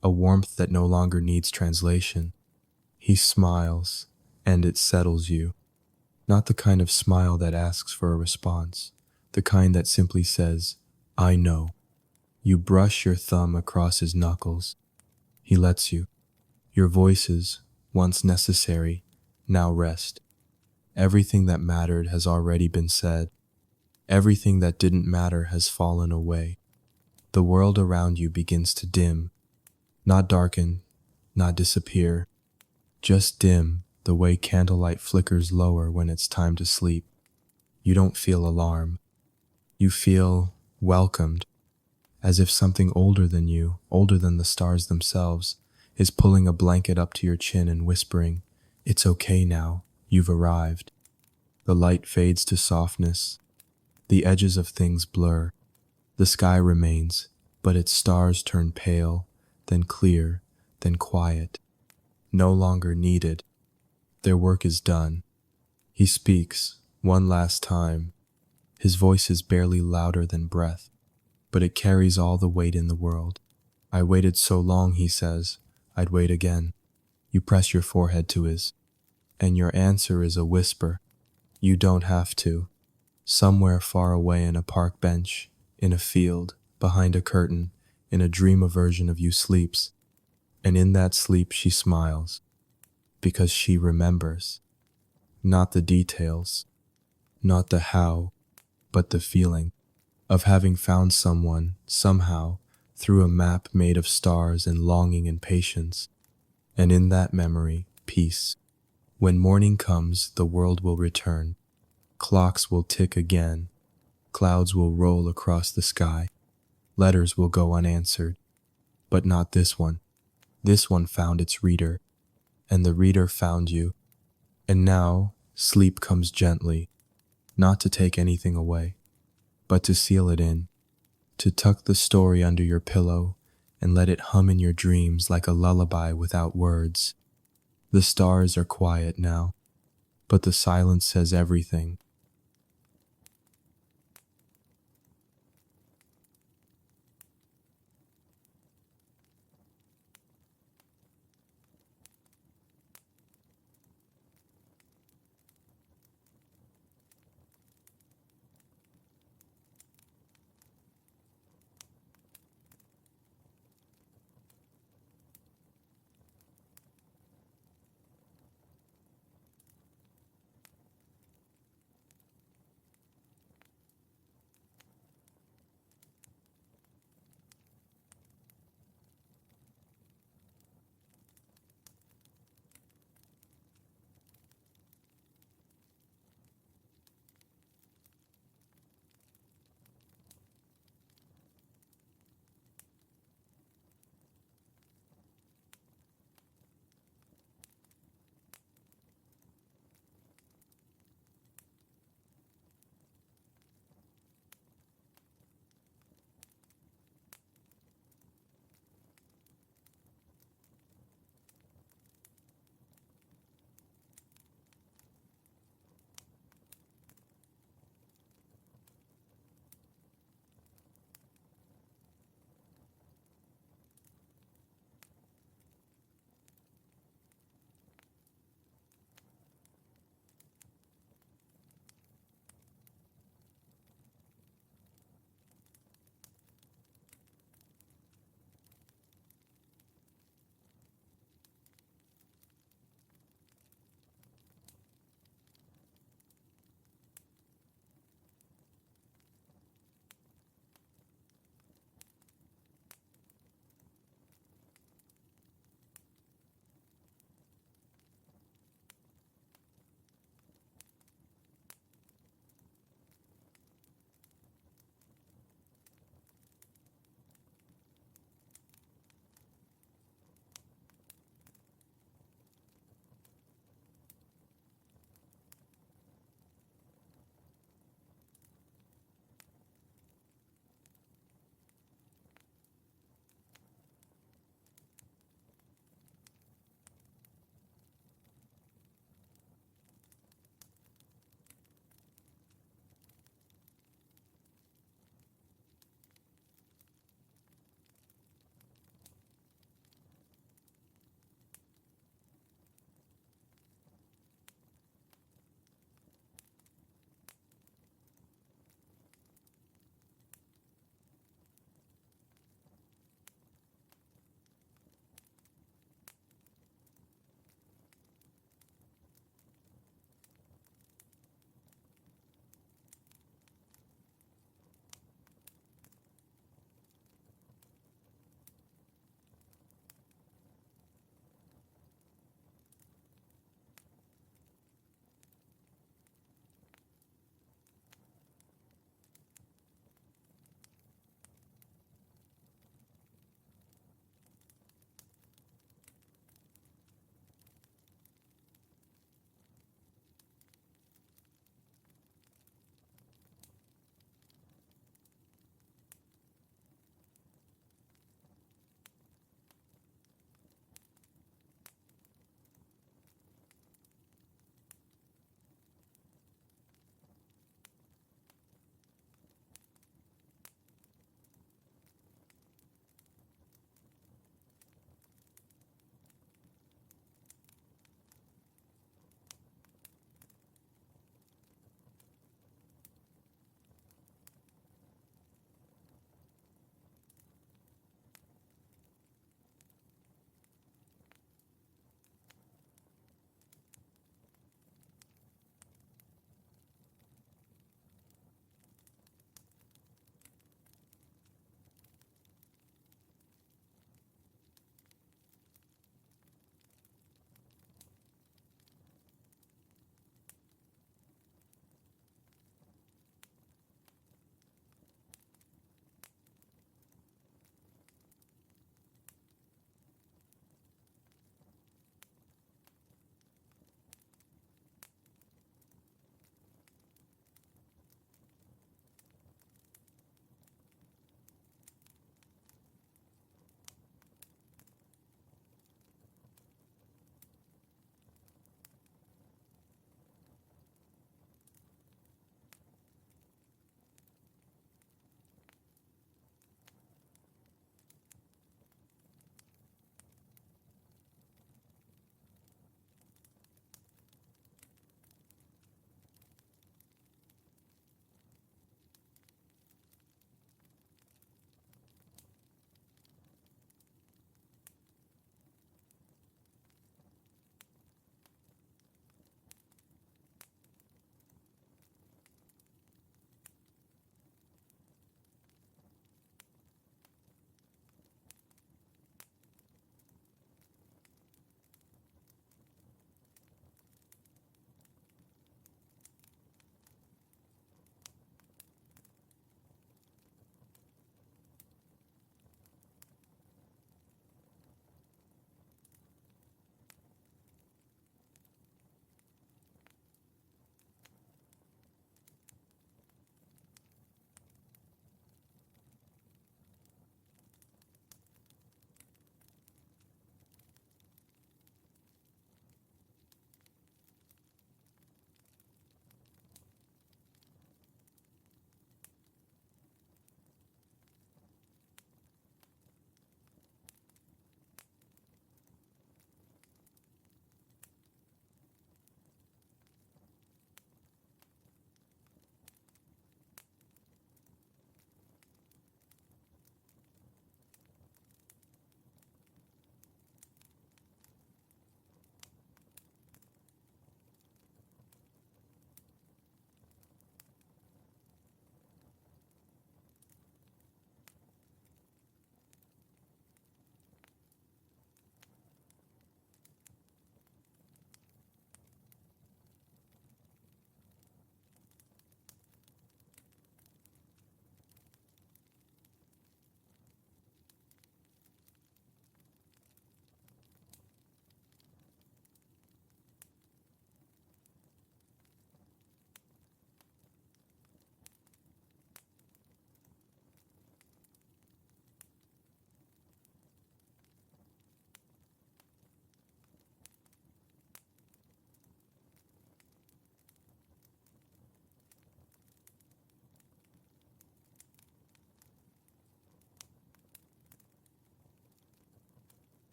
a warmth that no longer needs translation. He smiles, and it settles you. Not the kind of smile that asks for a response, the kind that simply says, I know. You brush your thumb across his knuckles. He lets you. Your voices, once necessary, now rest. Everything that mattered has already been said. Everything that didn't matter has fallen away. The world around you begins to dim, not darken, not disappear, just dim the way candlelight flickers lower when it's time to sleep. You don't feel alarm. You feel welcomed, as if something older than you, older than the stars themselves, is pulling a blanket up to your chin and whispering, it's okay now, you've arrived. The light fades to softness. The edges of things blur. The sky remains, but its stars turn pale, then clear, then quiet. No longer needed. Their work is done. He speaks, one last time. His voice is barely louder than breath, but it carries all the weight in the world. I waited so long, he says, I'd wait again. You press your forehead to his, and your answer is a whisper. You don't have to. Somewhere far away in a park bench, in a field, behind a curtain, in a dream a version of you sleeps. And in that sleep she smiles, because she remembers. Not the details, not the how, but the feeling of having found someone, somehow, through a map made of stars and longing and patience. And in that memory, peace. When morning comes, the world will return. Clocks will tick again. Clouds will roll across the sky. Letters will go unanswered. But not this one. This one found its reader, and the reader found you. And now, sleep comes gently, not to take anything away, but to seal it in, to tuck the story under your pillow and let it hum in your dreams like a lullaby without words. The stars are quiet now, but the silence says everything.